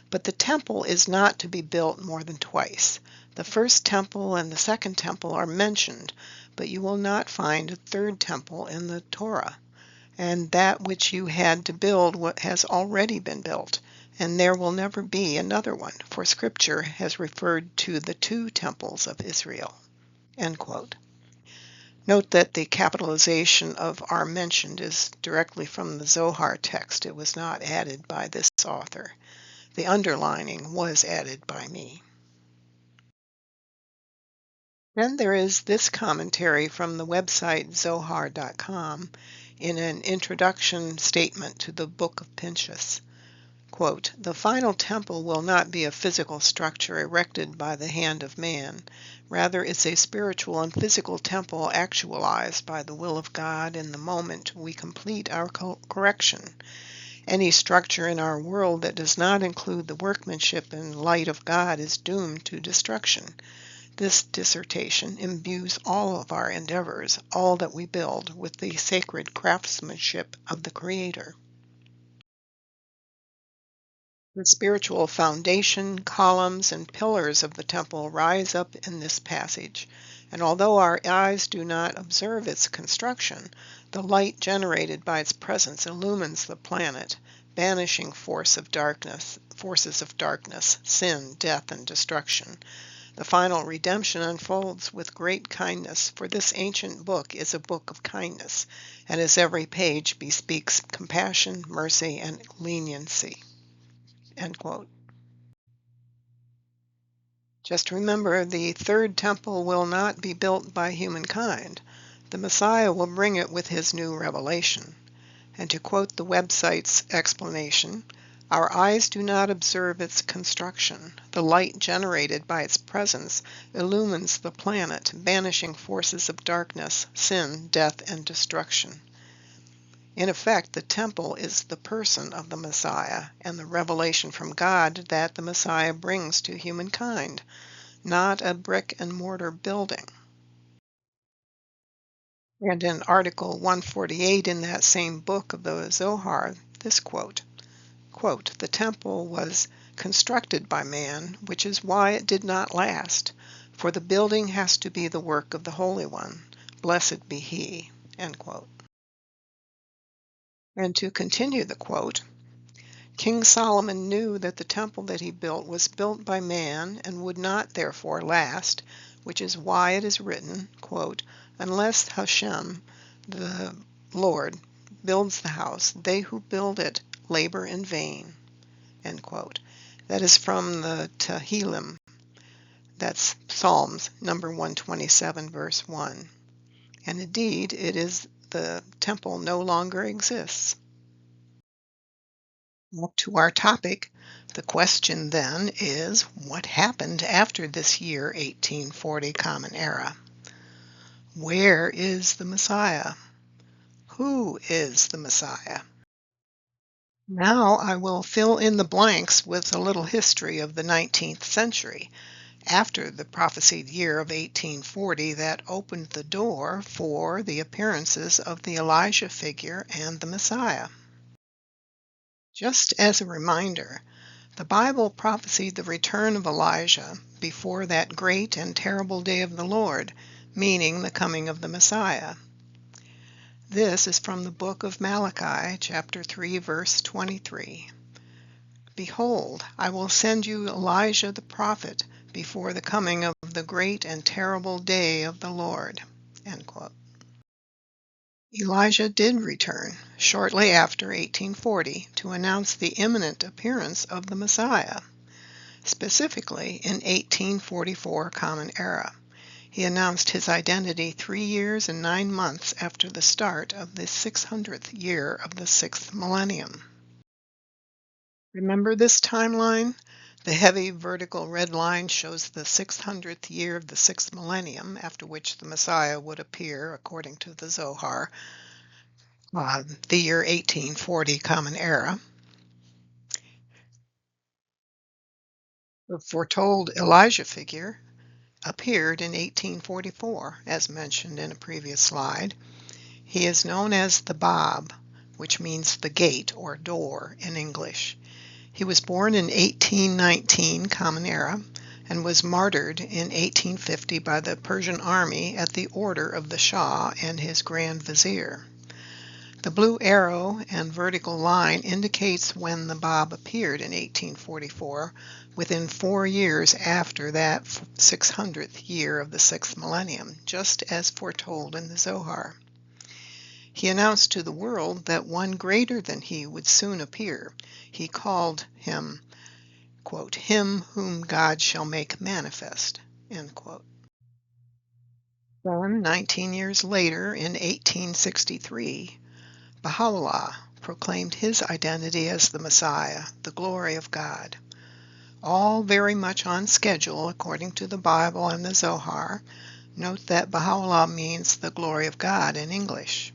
"But the temple is not to be built more than twice. The first temple and the second temple are mentioned, but you will not find a third temple in the Torah. And that which you had to build has already been built, and there will never be another one, for Scripture has referred to the 2 temples of Israel." End quote. Note that the capitalization of "are mentioned" is directly from the Zohar text. It was not added by this author. The underlining was added by me. Then there is this commentary from the website Zohar.com in an introduction statement to the Book of Pinchas. Quote, "The final temple will not be a physical structure erected by the hand of man. Rather, it's a spiritual and physical temple actualized by the will of God in the moment we complete our correction. Any structure in our world that does not include the workmanship and light of God is doomed to destruction. This dissertation imbues all of our endeavors, all that we build, with the sacred craftsmanship of the Creator. The spiritual foundation, columns, and pillars of the temple rise up in this passage, and although our eyes do not observe its construction, the light generated by its presence illumines the planet, banishing forces of darkness, sin, death, and destruction. The final redemption unfolds with great kindness, for this ancient book is a book of kindness, and as every page bespeaks compassion, mercy, and leniency. End quote. Just remember, the third temple will not be built by humankind. The Messiah will bring it with his new revelation. And to quote the website's explanation, our eyes do not observe its construction. The light generated by its presence illumines the planet, banishing forces of darkness, sin, death, and destruction. In effect, the temple is the person of the Messiah and the revelation from God that the Messiah brings to humankind, not a brick and mortar building. And in Article 148 in that same book of the Zohar, this quote, "The temple was constructed by man, which is why it did not last, for the building has to be the work of the Holy One. Blessed be he." End quote. And to continue the quote, King Solomon knew that the temple that he built was built by man and would not therefore last, which is why it is written, quote, "Unless Hashem, the Lord, builds the house, they who build it labor in vain." End quote. That is from the Tehillim. That's Psalms number 127, verse 1. And indeed, it is the temple no longer exists. Back to our topic. The question then is, what happened after this year 1840 Common Era? Where is the Messiah? Who is the Messiah? Now I will fill in the blanks with a little history of the 19th century, after the prophesied year of 1840 that opened the door for the appearances of the Elijah figure and the Messiah. Just as a reminder, the Bible prophesied the return of Elijah before that great and terrible day of the Lord, meaning the coming of the Messiah. This is from the book of Malachi, chapter 3, verse 23. "Behold, I will send you Elijah the prophet before the coming of the great and terrible day of the Lord." End quote. Elijah did return shortly after 1840 to announce the imminent appearance of the Messiah, specifically in 1844 Common Era. He announced his identity 3 years and 9 months after the start of the 600th year of the 6th millennium. Remember this timeline? The heavy vertical red line shows the 600th year of the 6th millennium, after which the Messiah would appear, according to the Zohar, the year 1840 Common Era. The foretold Elijah figure appeared in 1844, as mentioned in a previous slide. He is known as the Bab, which means the gate or door in English. He was born in 1819 Common Era and was martyred in 1850 by the Persian army at the order of the Shah and his Grand Vizier. The blue arrow and vertical line indicates when the Bab appeared in 1844, within 4 years after that 600th year of the 6th millennium, just as foretold in the Zohar. He announced to the world that one greater than he would soon appear. He called him, quote, "him whom God shall make manifest," end quote. Then, 19 years later, in 1863, Baha'u'llah proclaimed his identity as the Messiah, the glory of God. All very much on schedule according to the Bible and the Zohar. Note that Baha'u'llah means the glory of God in English.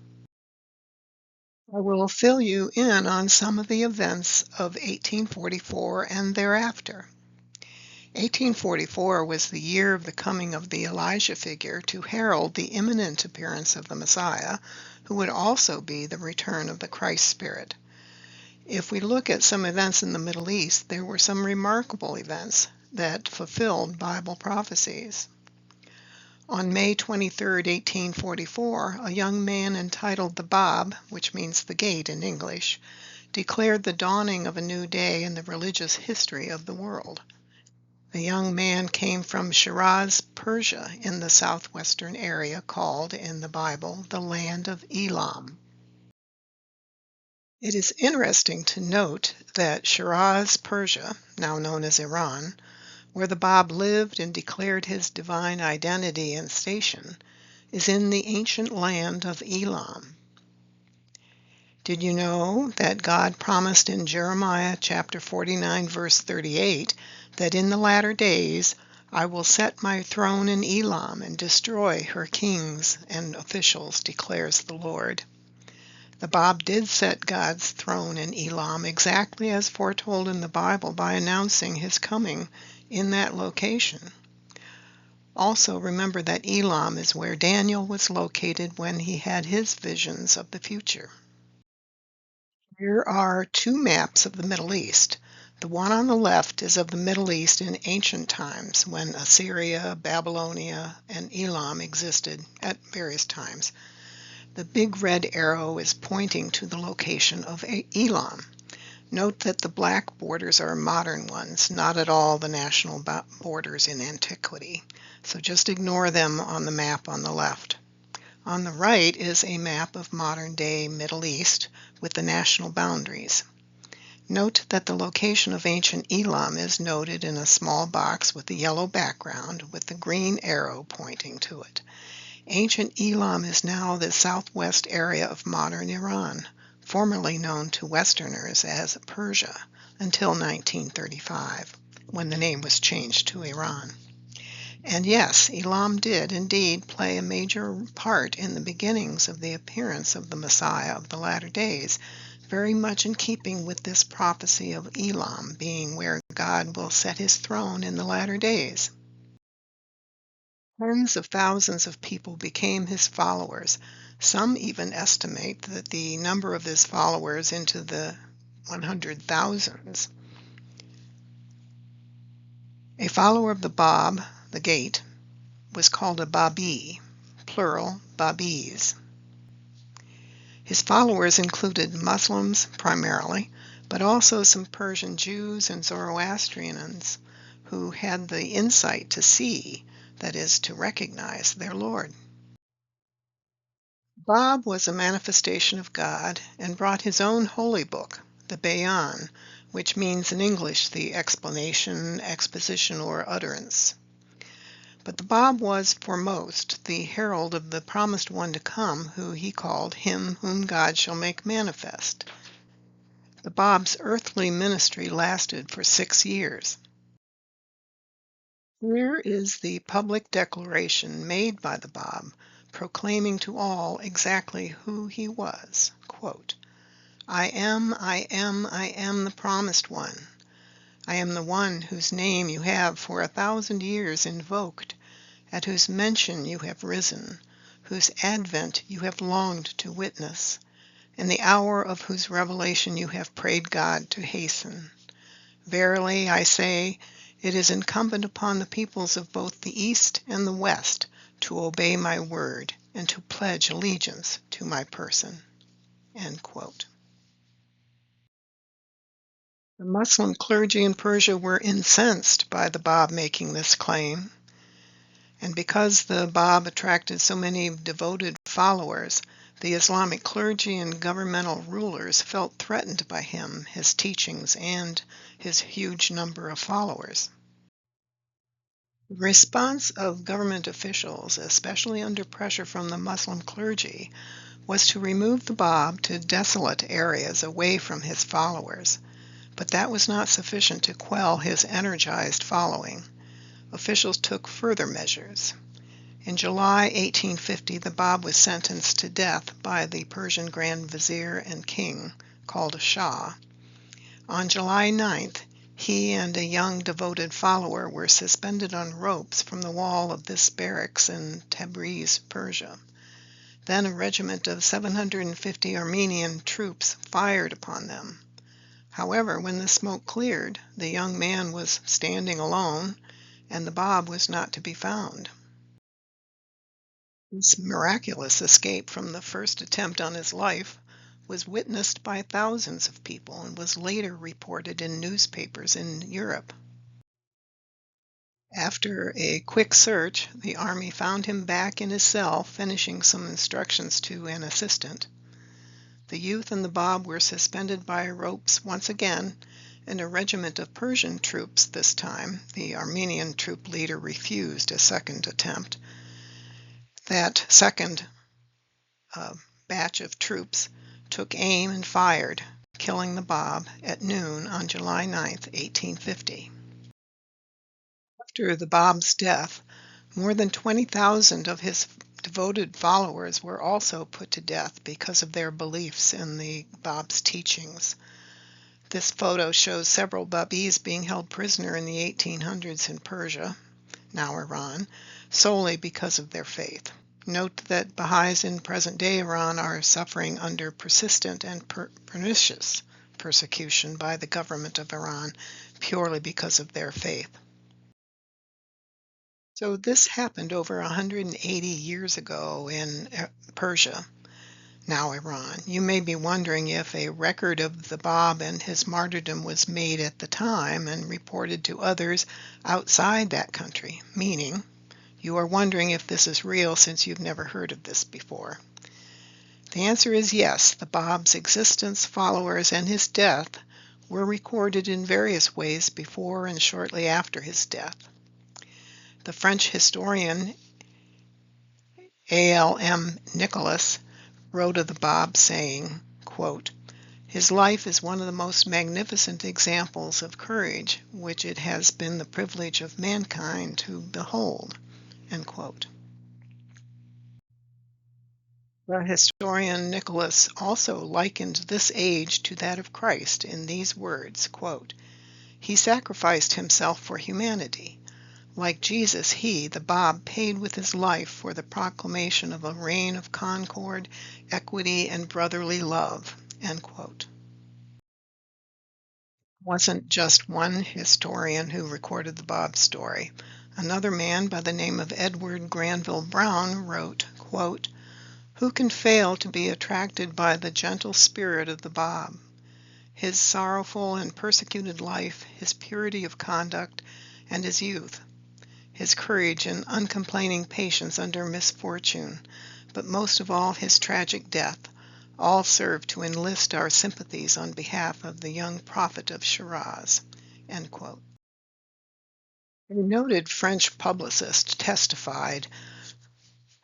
I will fill you in on some of the events of 1844 and thereafter. 1844 was the year of the coming of the Elijah figure to herald the imminent appearance of the Messiah, who would also be the return of the Christ Spirit. If we look at some events in the Middle East, there were some remarkable events that fulfilled Bible prophecies. On May 23, 1844, a young man entitled the Bab, which means the gate in English, declared the dawning of a new day in the religious history of the world. The young man came from Shiraz, Persia, in the southwestern area called in the Bible the land of Elam. It is interesting to note that Shiraz, Persia, now known as Iran, where the Bab lived and declared his divine identity and station, is in the ancient land of Elam. Did you know that God promised in Jeremiah chapter 49, verse 38, that in the latter days I will set my throne in Elam and destroy her kings and officials, declares the Lord. The Bab did set God's throne in Elam exactly as foretold in the Bible by announcing his coming in that location. Also remember that Elam is where Daniel was located when he had his visions of the future. Here are two maps of the Middle East. The one on the left is of the Middle East in ancient times when Assyria, Babylonia, and Elam existed at various times. The big red arrow is pointing to the location of Elam. Note that the black borders are modern ones, not at all the national borders in antiquity. So just ignore them on the map on the left. On the right is a map of modern-day Middle East with the national boundaries. Note that the location of ancient Elam is noted in a small box with a yellow background with the green arrow pointing to it. Ancient Elam is now the southwest area of modern Iran, formerly known to Westerners as Persia, until 1935, when the name was changed to Iran. And yes, Elam did indeed play a major part in the beginnings of the appearance of the Messiah of the latter days, very much in keeping with this prophecy of Elam being where God will set his throne in the latter days. Tens of thousands of people became his followers. Some even estimate that the number of his followers into the 100,000s. A follower of the Bab, the gate, was called a Babi, plural, Babis. His followers included Muslims primarily, but also some Persian Jews and Zoroastrians who had the insight to see, that is, to recognize their Lord. Bab was a manifestation of God and brought his own holy book, the Bayan, which means in English the explanation, exposition, or utterance. But the Bab was, for most, the herald of the promised one to come, who he called him whom God shall make manifest. The Bab's earthly ministry lasted for 6 years. Here is the public declaration made by the Bab, proclaiming to all exactly who he was. Quote, I am the promised one. I am the one whose name you have for 1,000 years invoked, at whose mention you have risen, whose advent you have longed to witness, and the hour of whose revelation you have prayed God to hasten. Verily, I say, it is incumbent upon the peoples of both the East and the West to obey my word and to pledge allegiance to my person. End quote. The Muslim clergy in Persia were incensed by the Bab making this claim, and because the Bab attracted so many devoted followers, the Islamic clergy and governmental rulers felt threatened by him, his teachings, and his huge number of followers. The response of government officials, especially under pressure from the Muslim clergy, was to remove the Bab to desolate areas away from his followers. But that was not sufficient to quell his energized following. Officials took further measures. In July 1850, the Bab was sentenced to death by the Persian Grand Vizier and King, called a Shah. On July 9th, He and a young devoted follower were suspended on ropes from the wall of this barracks in Tabriz, Persia. Then a regiment of 750 Armenian troops fired upon them. However, when the smoke cleared, the young man was standing alone, and the Bab was not to be found. This miraculous escape from the first attempt on his life was witnessed by thousands of people and was later reported in newspapers in Europe. After a quick search, the army found him back in his cell finishing some instructions to an assistant. The youth and the Bab were suspended by ropes once again, and a regiment of Persian troops this time. The Armenian troop leader refused a second attempt. That second batch of troops took aim and fired, killing the Bab at noon on July 9, 1850. After the Bab's death, more than 20,000 of his devoted followers were also put to death because of their beliefs in the Bab's teachings. This photo shows several Babis being held prisoner in the 1800s in Persia, now Iran, solely because of their faith. Note that Baha'is in present-day Iran are suffering under persistent and pernicious persecution by the government of Iran purely because of their faith. So this happened over 180 years ago in Persia, now Iran. You may be wondering if a record of the Bab and his martyrdom was made at the time and reported to others outside that country, meaning you are wondering if this is real since you've never heard of this before. The answer is yes. The Bab's existence, followers, and his death were recorded in various ways before and shortly after his death. The French historian A.L.M. Nicholas wrote of the Bab saying, quote, "His life is one of the most magnificent examples of courage which it has been the privilege of mankind to behold." End quote. The historian Nicholas also likened this age to that of Christ in these words, quote, "He sacrificed himself for humanity. Like Jesus, he, the Bab, paid with his life for the proclamation of a reign of concord, equity, and brotherly love." End quote. It wasn't just one historian who recorded the Bab story. Another man by the name of Edward Granville Brown wrote, quote, "Who can fail to be attracted by the gentle spirit of the Bab? His sorrowful and persecuted life, his purity of conduct, and his youth, his courage and uncomplaining patience under misfortune, but most of all his tragic death, all serve to enlist our sympathies on behalf of the young prophet of Shiraz." End quote. A noted French publicist testified,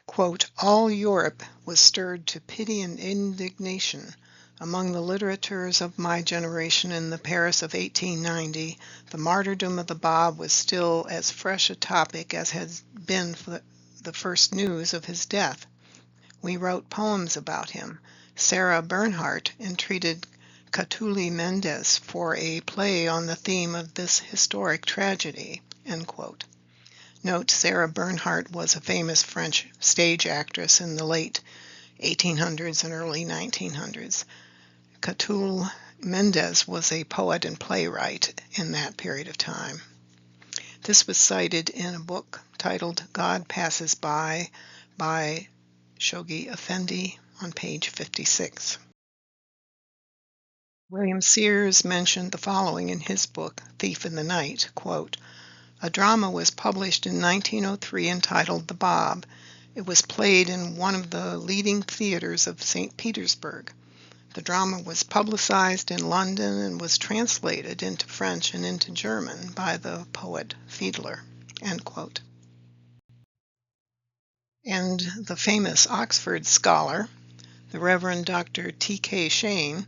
quote, "All Europe was stirred to pity and indignation. Among the literateurs of my generation in the Paris of 1890, the martyrdom of the Bab was still as fresh a topic as had been the first news of his death. We wrote poems about him. Sarah Bernhardt entreated Catulle Mendes for a play on the theme of this historic tragedy." End quote. Note, Sarah Bernhardt was a famous French stage actress in the late 1800s and early 1900s. Catulle Mendes was a poet and playwright in that period of time. This was cited in a book titled God Passes by Shoghi Effendi on page 56. William Sears mentioned the following in his book, Thief in the Night, quote, "A drama was published in 1903 entitled The Bab. It was played in one of the leading theaters of St. Petersburg. The drama was publicized in London and was translated into French and into German by the poet Fiedler." End quote. And the famous Oxford scholar, the Reverend Dr. T.K. Shane,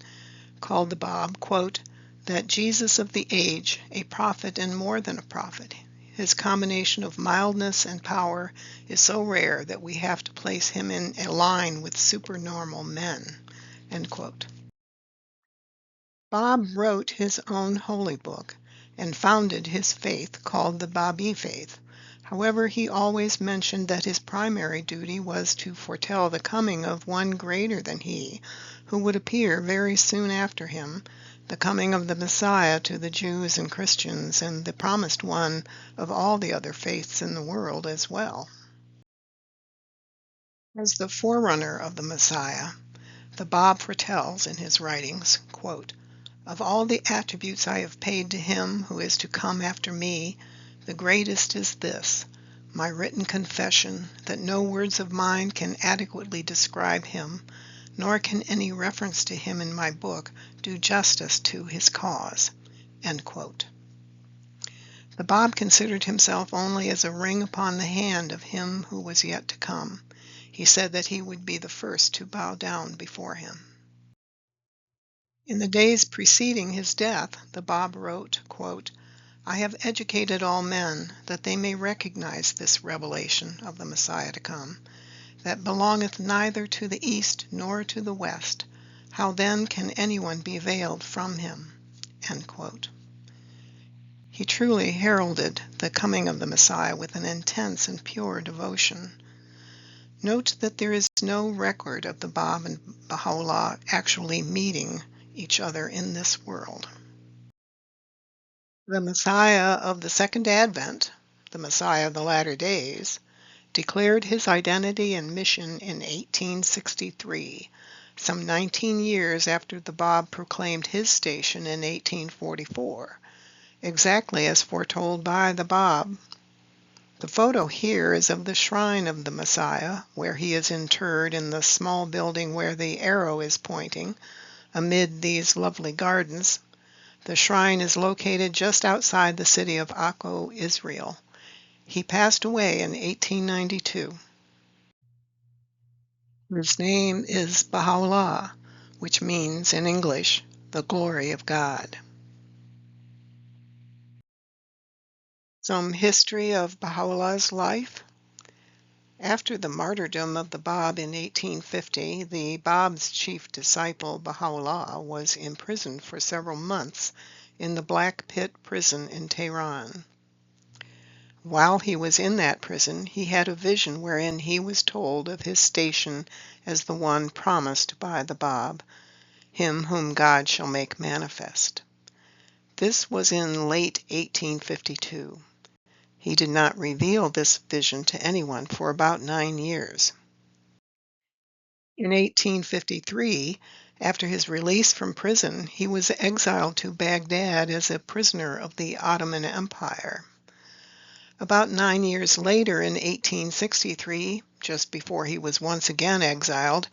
called the Bab, quote, "that Jesus of the age, a prophet and more than a prophet. His combination of mildness and power is so rare that we have to place him in a line with supernormal men." End quote. Bab wrote his own holy book, and founded his faith called the Baha'i faith. However, he always mentioned that his primary duty was to foretell the coming of one greater than he, who would appear very soon after him, the coming of the Messiah to the Jews and Christians, and the promised one of all the other faiths in the world as well. As the forerunner of the Messiah, the Bab foretells in his writings, quote, "Of all the attributes I have paid to him who is to come after me, the greatest is this, my written confession that no words of mine can adequately describe him, nor can any reference to him in my book do justice to his cause." End quote. The Bab considered himself only as a ring upon the hand of him who was yet to come. He said that he would be the first to bow down before him. In the days preceding his death, the Bab wrote, quote, "I have educated all men that they may recognize this revelation of the Messiah to come, that belongeth neither to the east nor to the west. How then can anyone be veiled from him?" End quote. He truly heralded the coming of the Messiah with an intense and pure devotion. Note that there is no record of the Bab and Baha'u'llah actually meeting each other in this world. The Messiah of the Second Advent, the Messiah of the Latter Days, declared his identity and mission in 1863, some 19 years after the Bab proclaimed his station in 1844, exactly as foretold by the Bab. The photo here is of the shrine of the Messiah, where he is interred in the small building where the arrow is pointing, amid these lovely gardens. The shrine is located just outside the city of Akko, Israel. He passed away in 1892. His name is Baha'u'llah, which means in English, the glory of God. Some history of Baha'u'llah's life. After the martyrdom of the Bab in 1850, the Bab's chief disciple, Baha'u'llah, was imprisoned for several months in the Black Pit prison in Tehran. While he was in that prison, he had a vision wherein he was told of his station as the one promised by the Bab, him whom God shall make manifest. This was in late 1852. He did not reveal this vision to anyone for about 9 years. In 1853, after his release from prison, he was exiled to Baghdad as a prisoner of the Ottoman Empire. About 9 years later, in 1863, just before he was once again exiled,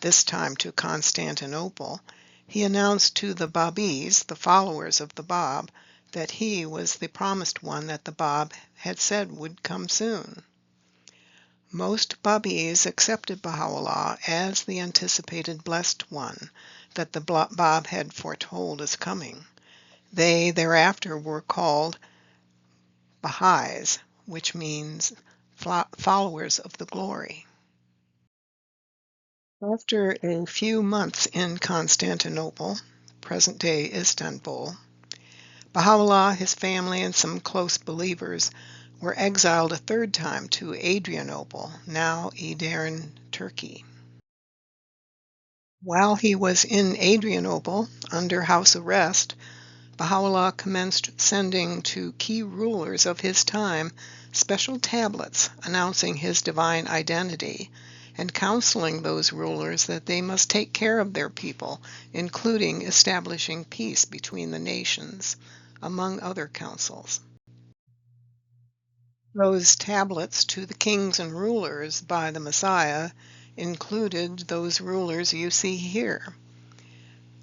this time to Constantinople, he announced to the Babis, the followers of the Bab, that he was the promised one that the Bab had said would come soon. Most Babis accepted Baha'u'llah as the anticipated blessed one that the Bab had foretold as coming. They thereafter were called Baha'is, which means followers of the glory. After a few months in Constantinople, present-day Istanbul, Baha'u'llah, his family, and some close believers were exiled a third time to Adrianople, now Edirne, Turkey. While he was in Adrianople, under house arrest, Baha'u'llah commenced sending to key rulers of his time special tablets announcing his divine identity and counseling those rulers that they must take care of their people, including establishing peace between the nations, among other counsels. Those tablets to the kings and rulers by the Messiah included those rulers you see here.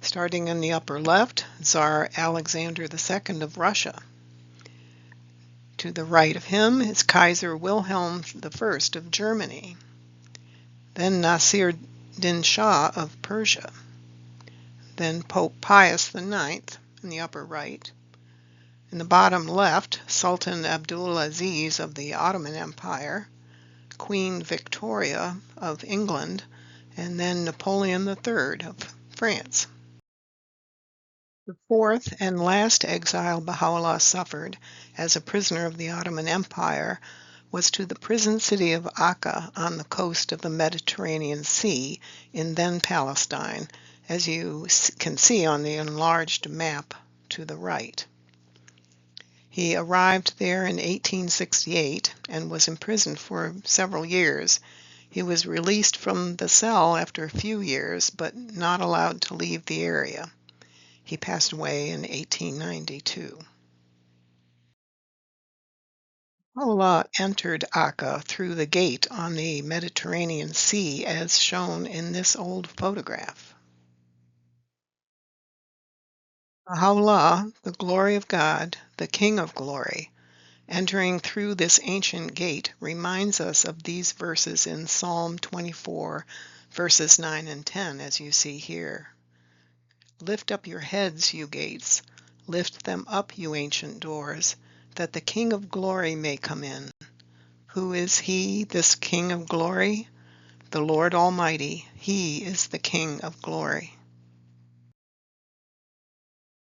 Starting in the upper left, Tsar Alexander II of Russia. To the right of him is Kaiser Wilhelm I of Germany. Then Nasir Din Shah of Persia. Then Pope Pius IX in the upper right. In the bottom left, Sultan Abdulaziz of the Ottoman Empire, Queen Victoria of England, and then Napoleon III of France. The fourth and last exile Baha'u'llah suffered as a prisoner of the Ottoman Empire was to the prison city of Akka on the coast of the Mediterranean Sea in then Palestine, as you can see on the enlarged map to the right. He arrived there in 1868 and was imprisoned for several years. He was released from the cell after a few years, but not allowed to leave the area. He passed away in 1892. Allah entered Akka through the gate on the Mediterranean Sea as shown in this old photograph. Baha'u'llah, the glory of God, the King of glory, entering through this ancient gate reminds us of these verses in Psalm 24, verses 9 and 10, as you see here. Lift up your heads, you gates, lift them up, you ancient doors, that the King of glory may come in. Who is he, this King of glory? The Lord Almighty, he is the King of glory.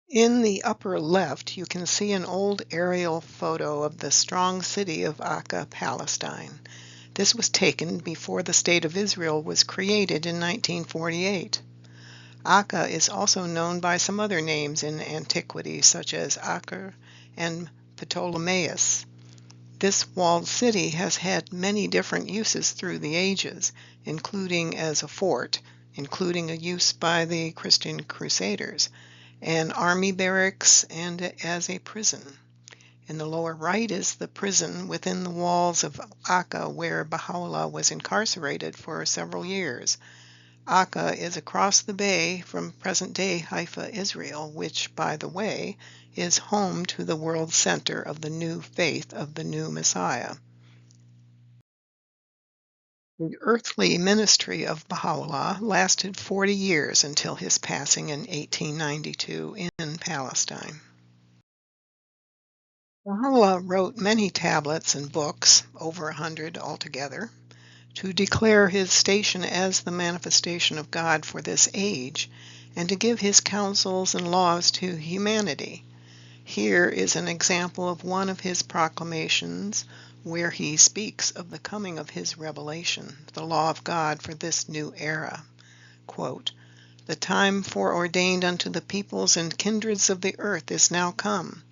In the upper left, you can see an old aerial photo of the strong city of Akka, Palestine. This was taken before the State of Israel was created in 1948. Akka is also known by some other names in antiquity, such as Acre and Ptolemaeus. This walled city has had many different uses through the ages, including as a fort, including a use by the Christian Crusaders, an army barracks, and as a prison. In the lower right is the prison within the walls of Akka where Baha'u'llah was incarcerated for several years. Akka is across the bay from present-day Haifa, Israel, which, by the way, is home to the world center of the new faith of the new Messiah. The earthly ministry of Baha'u'llah lasted 40 years until his passing in 1892 in Palestine. Baha'u'llah wrote many tablets and books, over 100 altogether, to declare his station as the manifestation of God for this age, and to give his counsels and laws to humanity. Here is an example of one of his proclamations where he speaks of the coming of his revelation, the law of God for this new era. Quote, "The time foreordained unto the peoples and kindreds of the earth is now come.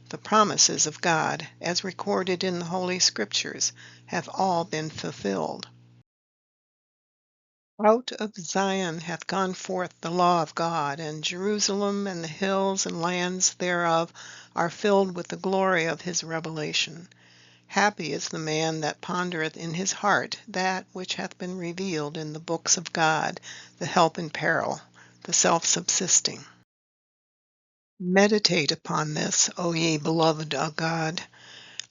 The promises of God, as recorded in the Holy Scriptures, have all been fulfilled. Out of Zion hath gone forth the law of God, and Jerusalem and the hills and lands thereof are filled with the glory of his revelation. Happy is the man that pondereth in his heart that which hath been revealed in the books of God, the help in peril, the self-subsisting. Meditate upon this, O ye beloved of God.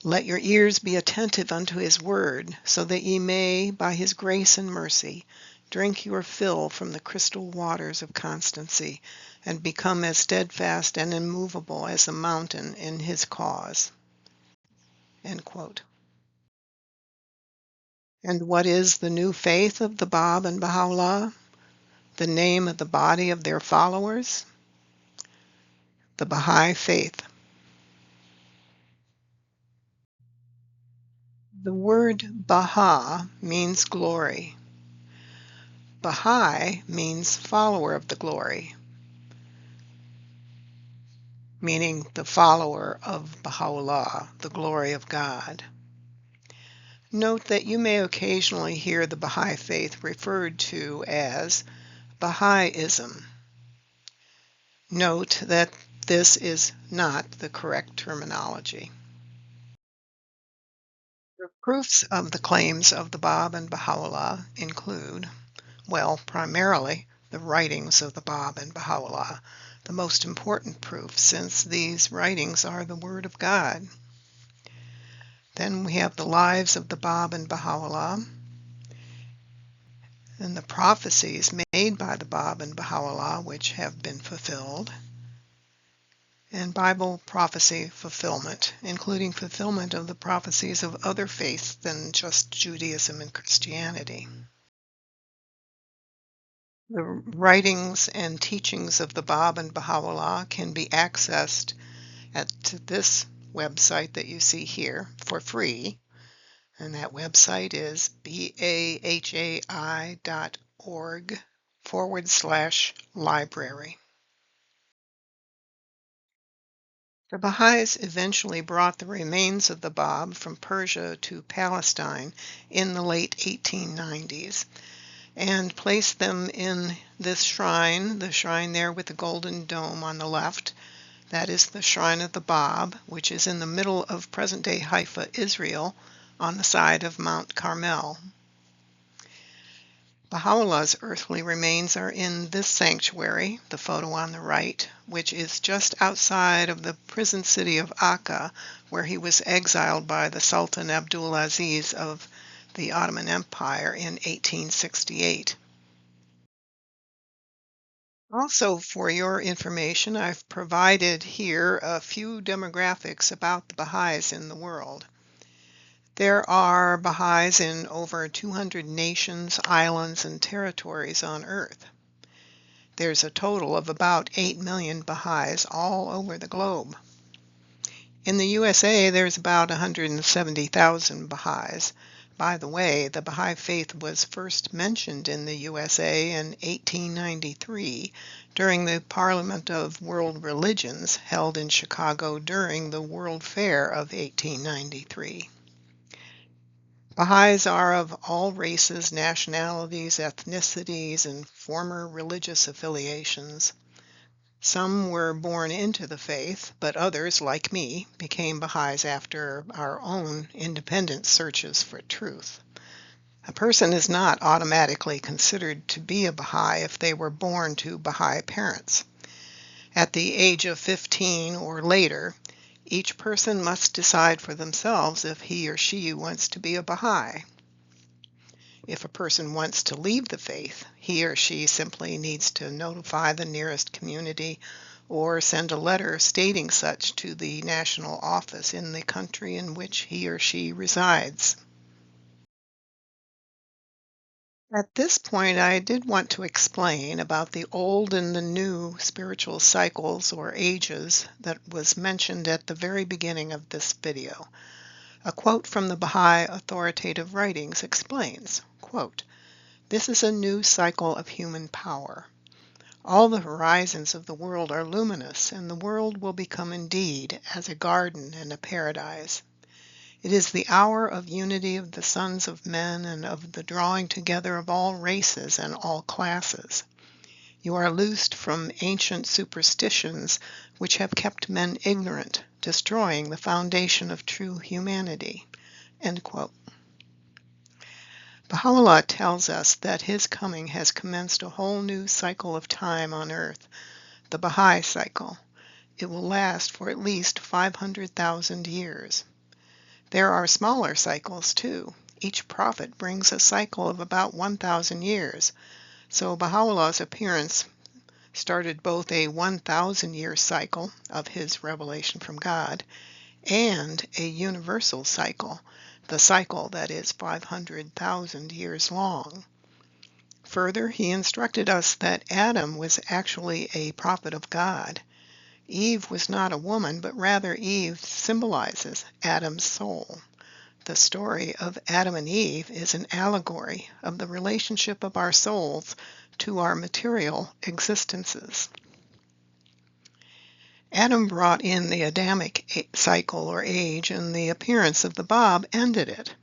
Let your ears be attentive unto his word, so that ye may, by his grace and mercy, drink your fill from the crystal waters of constancy, and become as steadfast and immovable as the mountain in his cause." End quote. And what is the new faith of the Bab and Baha'u'llah? The name of the body of their followers? The Baha'i faith. The word Baha means glory. Baha'i means follower of the glory, meaning the follower of Baha'u'llah, the glory of God. Note that you may occasionally hear the Baha'i faith referred to as Baha'ism. Note that this is not the correct terminology. The proofs of the claims of the Bab and Baha'u'llah include, well, primarily the writings of the Bab and Baha'u'llah, the most important proof since these writings are the Word of God. Then we have the lives of the Bab and Baha'u'llah, and the prophecies made by the Bab and Baha'u'llah which have been fulfilled, and Bible prophecy fulfillment, including fulfillment of the prophecies of other faiths than just Judaism and Christianity. The writings and teachings of the Bab and Baha'u'llah can be accessed at this website that you see here for free, and that website is bahai.org/library. The Baha'is eventually brought the remains of the Bab from Persia to Palestine in the late 1890s and placed them in this shrine, the shrine there with the golden dome on the left. That is the Shrine of the Bab, which is in the middle of present-day Haifa, Israel, on the side of Mount Carmel. Baha'u'llah's earthly remains are in this sanctuary, the photo on the right, which is just outside of the prison city of Akka, where he was exiled by the Sultan Abdul Aziz of the Ottoman Empire in 1868. Also, for your information, I've provided here a few demographics about the Baha'is in the world. There are Baha'is in over 200 nations, islands, and territories on Earth. There's a total of about 8 million Baha'is all over the globe. In the USA, there's about 170,000 Baha'is. By the way, the Baha'i faith was first mentioned in the USA in 1893 during the Parliament of World Religions held in Chicago during the World Fair of 1893. Baha'is are of all races, nationalities, ethnicities, and former religious affiliations. Some were born into the faith, but others, like me, became Baha'is after our own independent searches for truth. A person is not automatically considered to be a Baha'i if they were born to Baha'i parents. At the age of 15 or later, each person must decide for themselves if he or she wants to be a Baha'i. If a person wants to leave the faith, he or she simply needs to notify the nearest community or send a letter stating such to the national office in the country in which he or she resides. At this point, I did want to explain about the old and the new spiritual cycles or ages that was mentioned at the very beginning of this video. A quote from the Baha'i authoritative writings explains, quote, "This is a new cycle of human power. All the horizons of the world are luminous, and the world will become indeed as a garden and a paradise. It is the hour of unity of the sons of men and of the drawing together of all races and all classes. You are loosed from ancient superstitions which have kept men ignorant, destroying the foundation of true humanity." End quote. Baha'u'llah tells us that his coming has commenced a whole new cycle of time on earth, the Baha'i cycle. It will last for at least 500,000 years. There are smaller cycles too. Each prophet brings a cycle of about 1,000 years. So Baha'u'llah's appearance started both a 1,000-year cycle of his revelation from God and a universal cycle, the cycle that is 500,000 years long. Further, he instructed us that Adam was actually a prophet of God. Eve was not a woman, but rather Eve symbolizes Adam's soul. The story of Adam and Eve is an allegory of the relationship of our souls to our material existences. Adam brought in the Adamic cycle or age, and the appearance of the Bab ended it.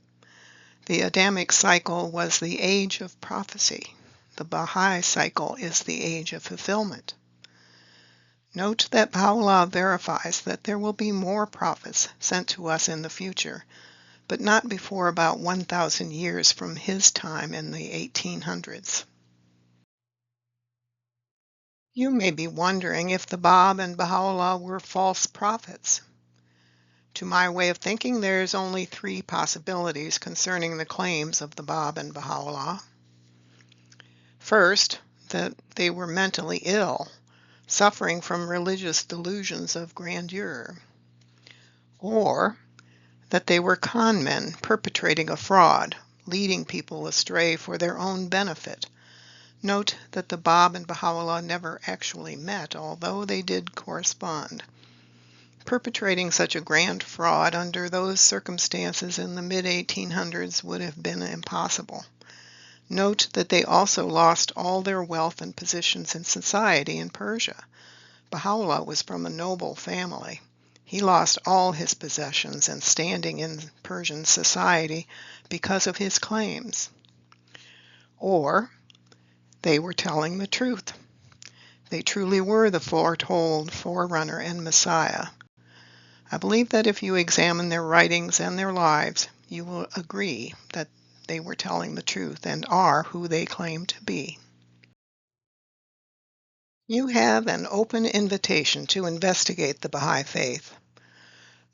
The Adamic cycle was the age of prophecy. The Baha'i cycle is the age of fulfillment. Note that Baha'u'llah verifies that there will be more prophets sent to us in the future, but not before about 1,000 years from his time in the 1800s. You may be wondering if the Bab and Baha'u'llah were false prophets. To my way of thinking, there's only 3 possibilities concerning the claims of the Bab and Baha'u'llah. First, that they were mentally ill, suffering from religious delusions of grandeur. Or that they were con men perpetrating a fraud, leading people astray for their own benefit. Note that the Bab and Baha'u'llah never actually met, although they did correspond. Perpetrating such a grand fraud under those circumstances in the mid-1800s would have been impossible. Note that they also lost all their wealth and positions in society in Persia. Baha'u'llah was from a noble family. He lost all his possessions and standing in Persian society because of his claims. Or they were telling the truth. They truly were the foretold forerunner and Messiah. I believe that if you examine their writings and their lives, you will agree that they were telling the truth and are who they claim to be. You have an open invitation to investigate the Baha'i Faith.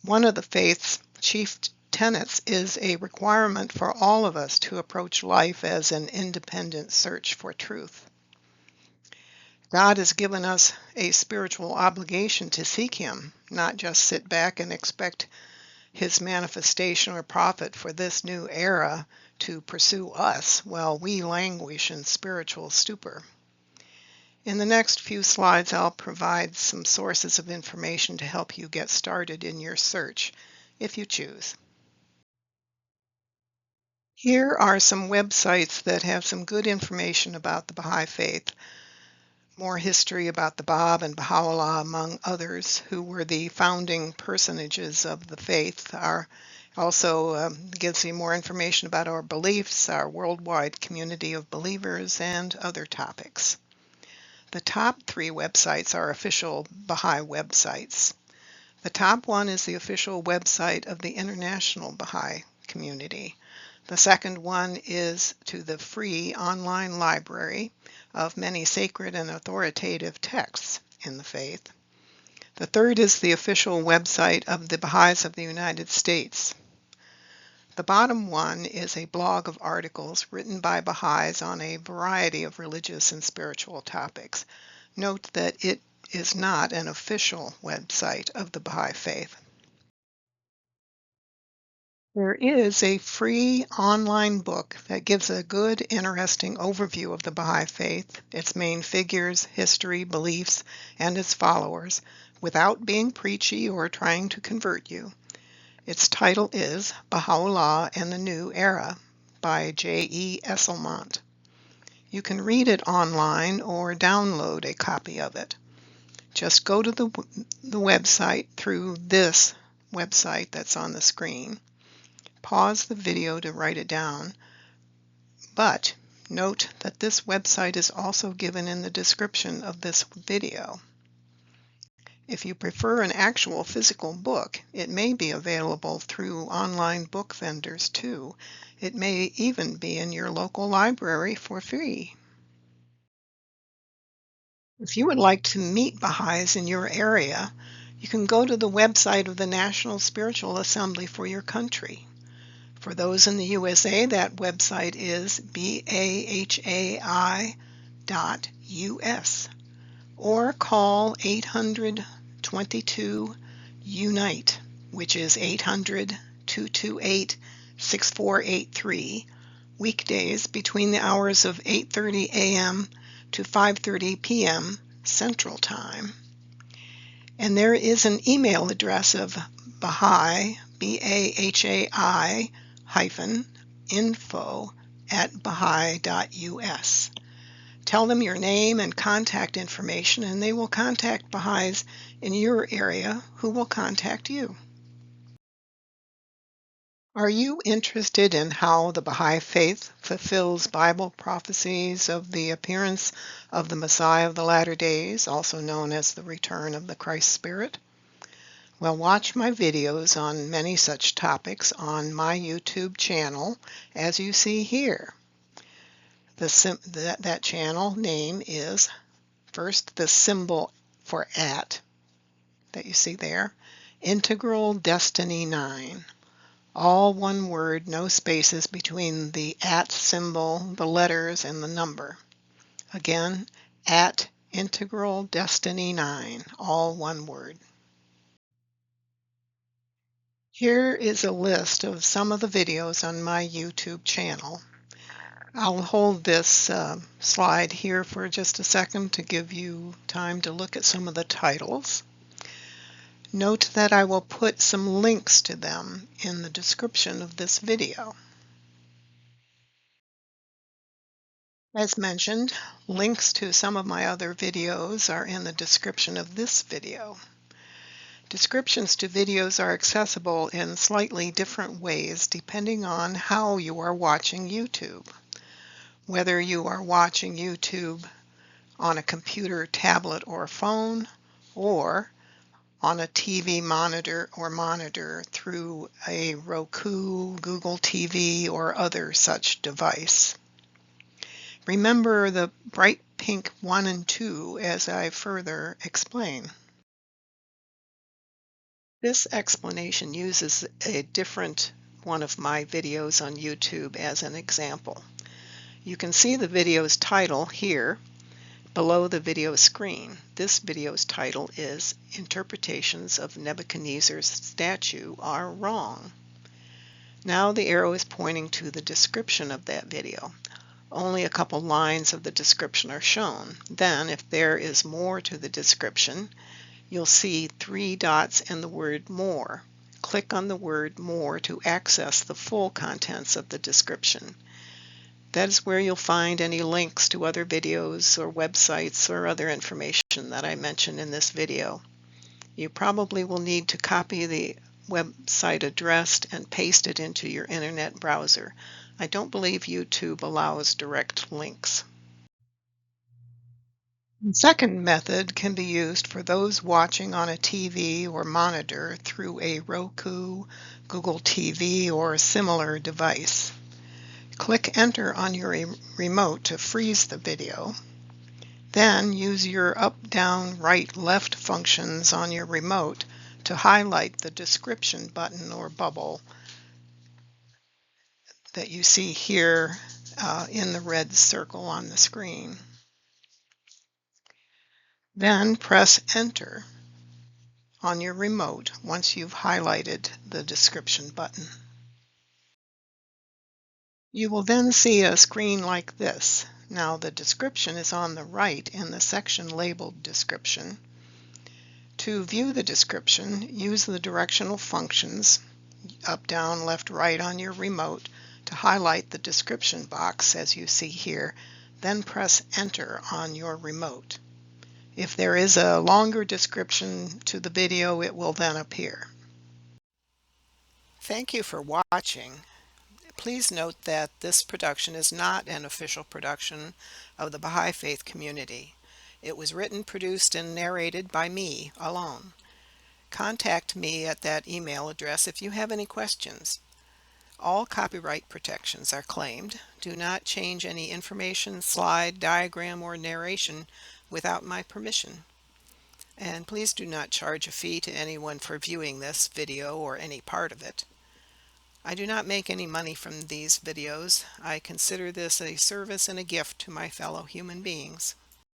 One of the faith's chief tenets is a requirement for all of us to approach life as an independent search for truth. God has given us a spiritual obligation to seek Him, not just sit back and expect His manifestation or prophet for this new era to pursue us while we languish in spiritual stupor. In the next few slides, I'll provide some sources of information to help you get started in your search, if you choose. Here are some websites that have some good information about the Baha'i Faith. More history about the Bab and Baha'u'llah, among others, who were the founding personages of the faith. Also gives you more information about our beliefs, our worldwide community of believers, and other topics. The top 3 websites are official Baha'i websites. The top one is the official website of the International Baha'i Community. The second one is to the free online library of many sacred and authoritative texts in the faith. The third is the official website of the Baha'is of the United States. The bottom one is a blog of articles written by Baha'is on a variety of religious and spiritual topics. Note that it is not an official website of the Baha'i Faith. There is a free online book that gives a good, interesting overview of the Baha'i Faith, its main figures, history, beliefs, and its followers, without being preachy or trying to convert you. Its title is Baha'u'llah and the New Era by J.E. Esselmont. You can read it online or download a copy of it. Just go to the website through this website that's on the screen. Pause the video to write it down, but note that this website is also given in the description of this video. If you prefer an actual physical book, it may be available through online book vendors too. It may even be in your local library for free. If you would like to meet Baha'is in your area, you can go to the website of the National Spiritual Assembly for your country. For those in the USA, that website is bahai.us, or call 800-22-UNITE, which is 800-228-6483, weekdays between the hours of 8:30 a.m. to 5:30 p.m. Central Time. And there is an email address of Baha'i, BAHAI, info@baha'i.us. Tell them your name and contact information, and they will contact Baha'is in your area who will contact you. Are you interested in how the Baha'i Faith fulfills Bible prophecies of the appearance of the Messiah of the latter days, also known as the return of the Christ Spirit? Well, watch my videos on many such topics on my YouTube channel, as you see here. That channel name is, first, the symbol for @ that you see there, Integral Destiny 9. All one word, no spaces between the @ symbol, the letters, and the number. Again, @Integral Destiny 9, all one word. Here is a list of some of the videos on my YouTube channel. I'll hold this slide here for just a second to give you time to look at some of the titles. Note that I will put some links to them in the description of this video. As mentioned, links to some of my other videos are in the description of this video. Descriptions to videos are accessible in slightly different ways depending on how you are watching YouTube. Whether you are watching YouTube on a computer, tablet, or phone, or on a TV monitor through a Roku, Google TV, or other such device. Remember the bright pink 1 and 2 as I further explain. This explanation uses a different one of my videos on YouTube as an example. You can see the video's title here below the video screen. This video's title is Interpretations of Nebuchadnezzar's Statue Are Wrong. Now the arrow is pointing to the description of that video. Only a couple lines of the description are shown. Then, if there is more to the description, you'll see 3 dots and the word More. Click on the word More to access the full contents of the description. That is where you'll find any links to other videos or websites or other information that I mentioned in this video. You probably will need to copy the website address and paste it into your internet browser. I don't believe YouTube allows direct links. The second method can be used for those watching on a TV or monitor through a Roku, Google TV, or similar device. Click Enter on your remote to freeze the video. Then use your up, down, right, left functions on your remote to highlight the description button or bubble that you see here in the red circle on the screen. Then press Enter on your remote once you've highlighted the description button. You will then see a screen like this. Now the description is on the right in the section labeled Description. To view the description, use the directional functions up, down, left, right on your remote to highlight the description box as you see here, then press Enter on your remote. If there is a longer description to the video, it will then appear. Thank you for watching. Please note that this production is not an official production of the Baha'i Faith community. It was written, produced, and narrated by me alone. Contact me at that email address if you have any questions. All copyright protections are claimed. Do not change any information, slide, diagram, or narration without my permission. And please do not charge a fee to anyone for viewing this video or any part of it. I do not make any money from these videos. I consider this a service and a gift to my fellow human beings.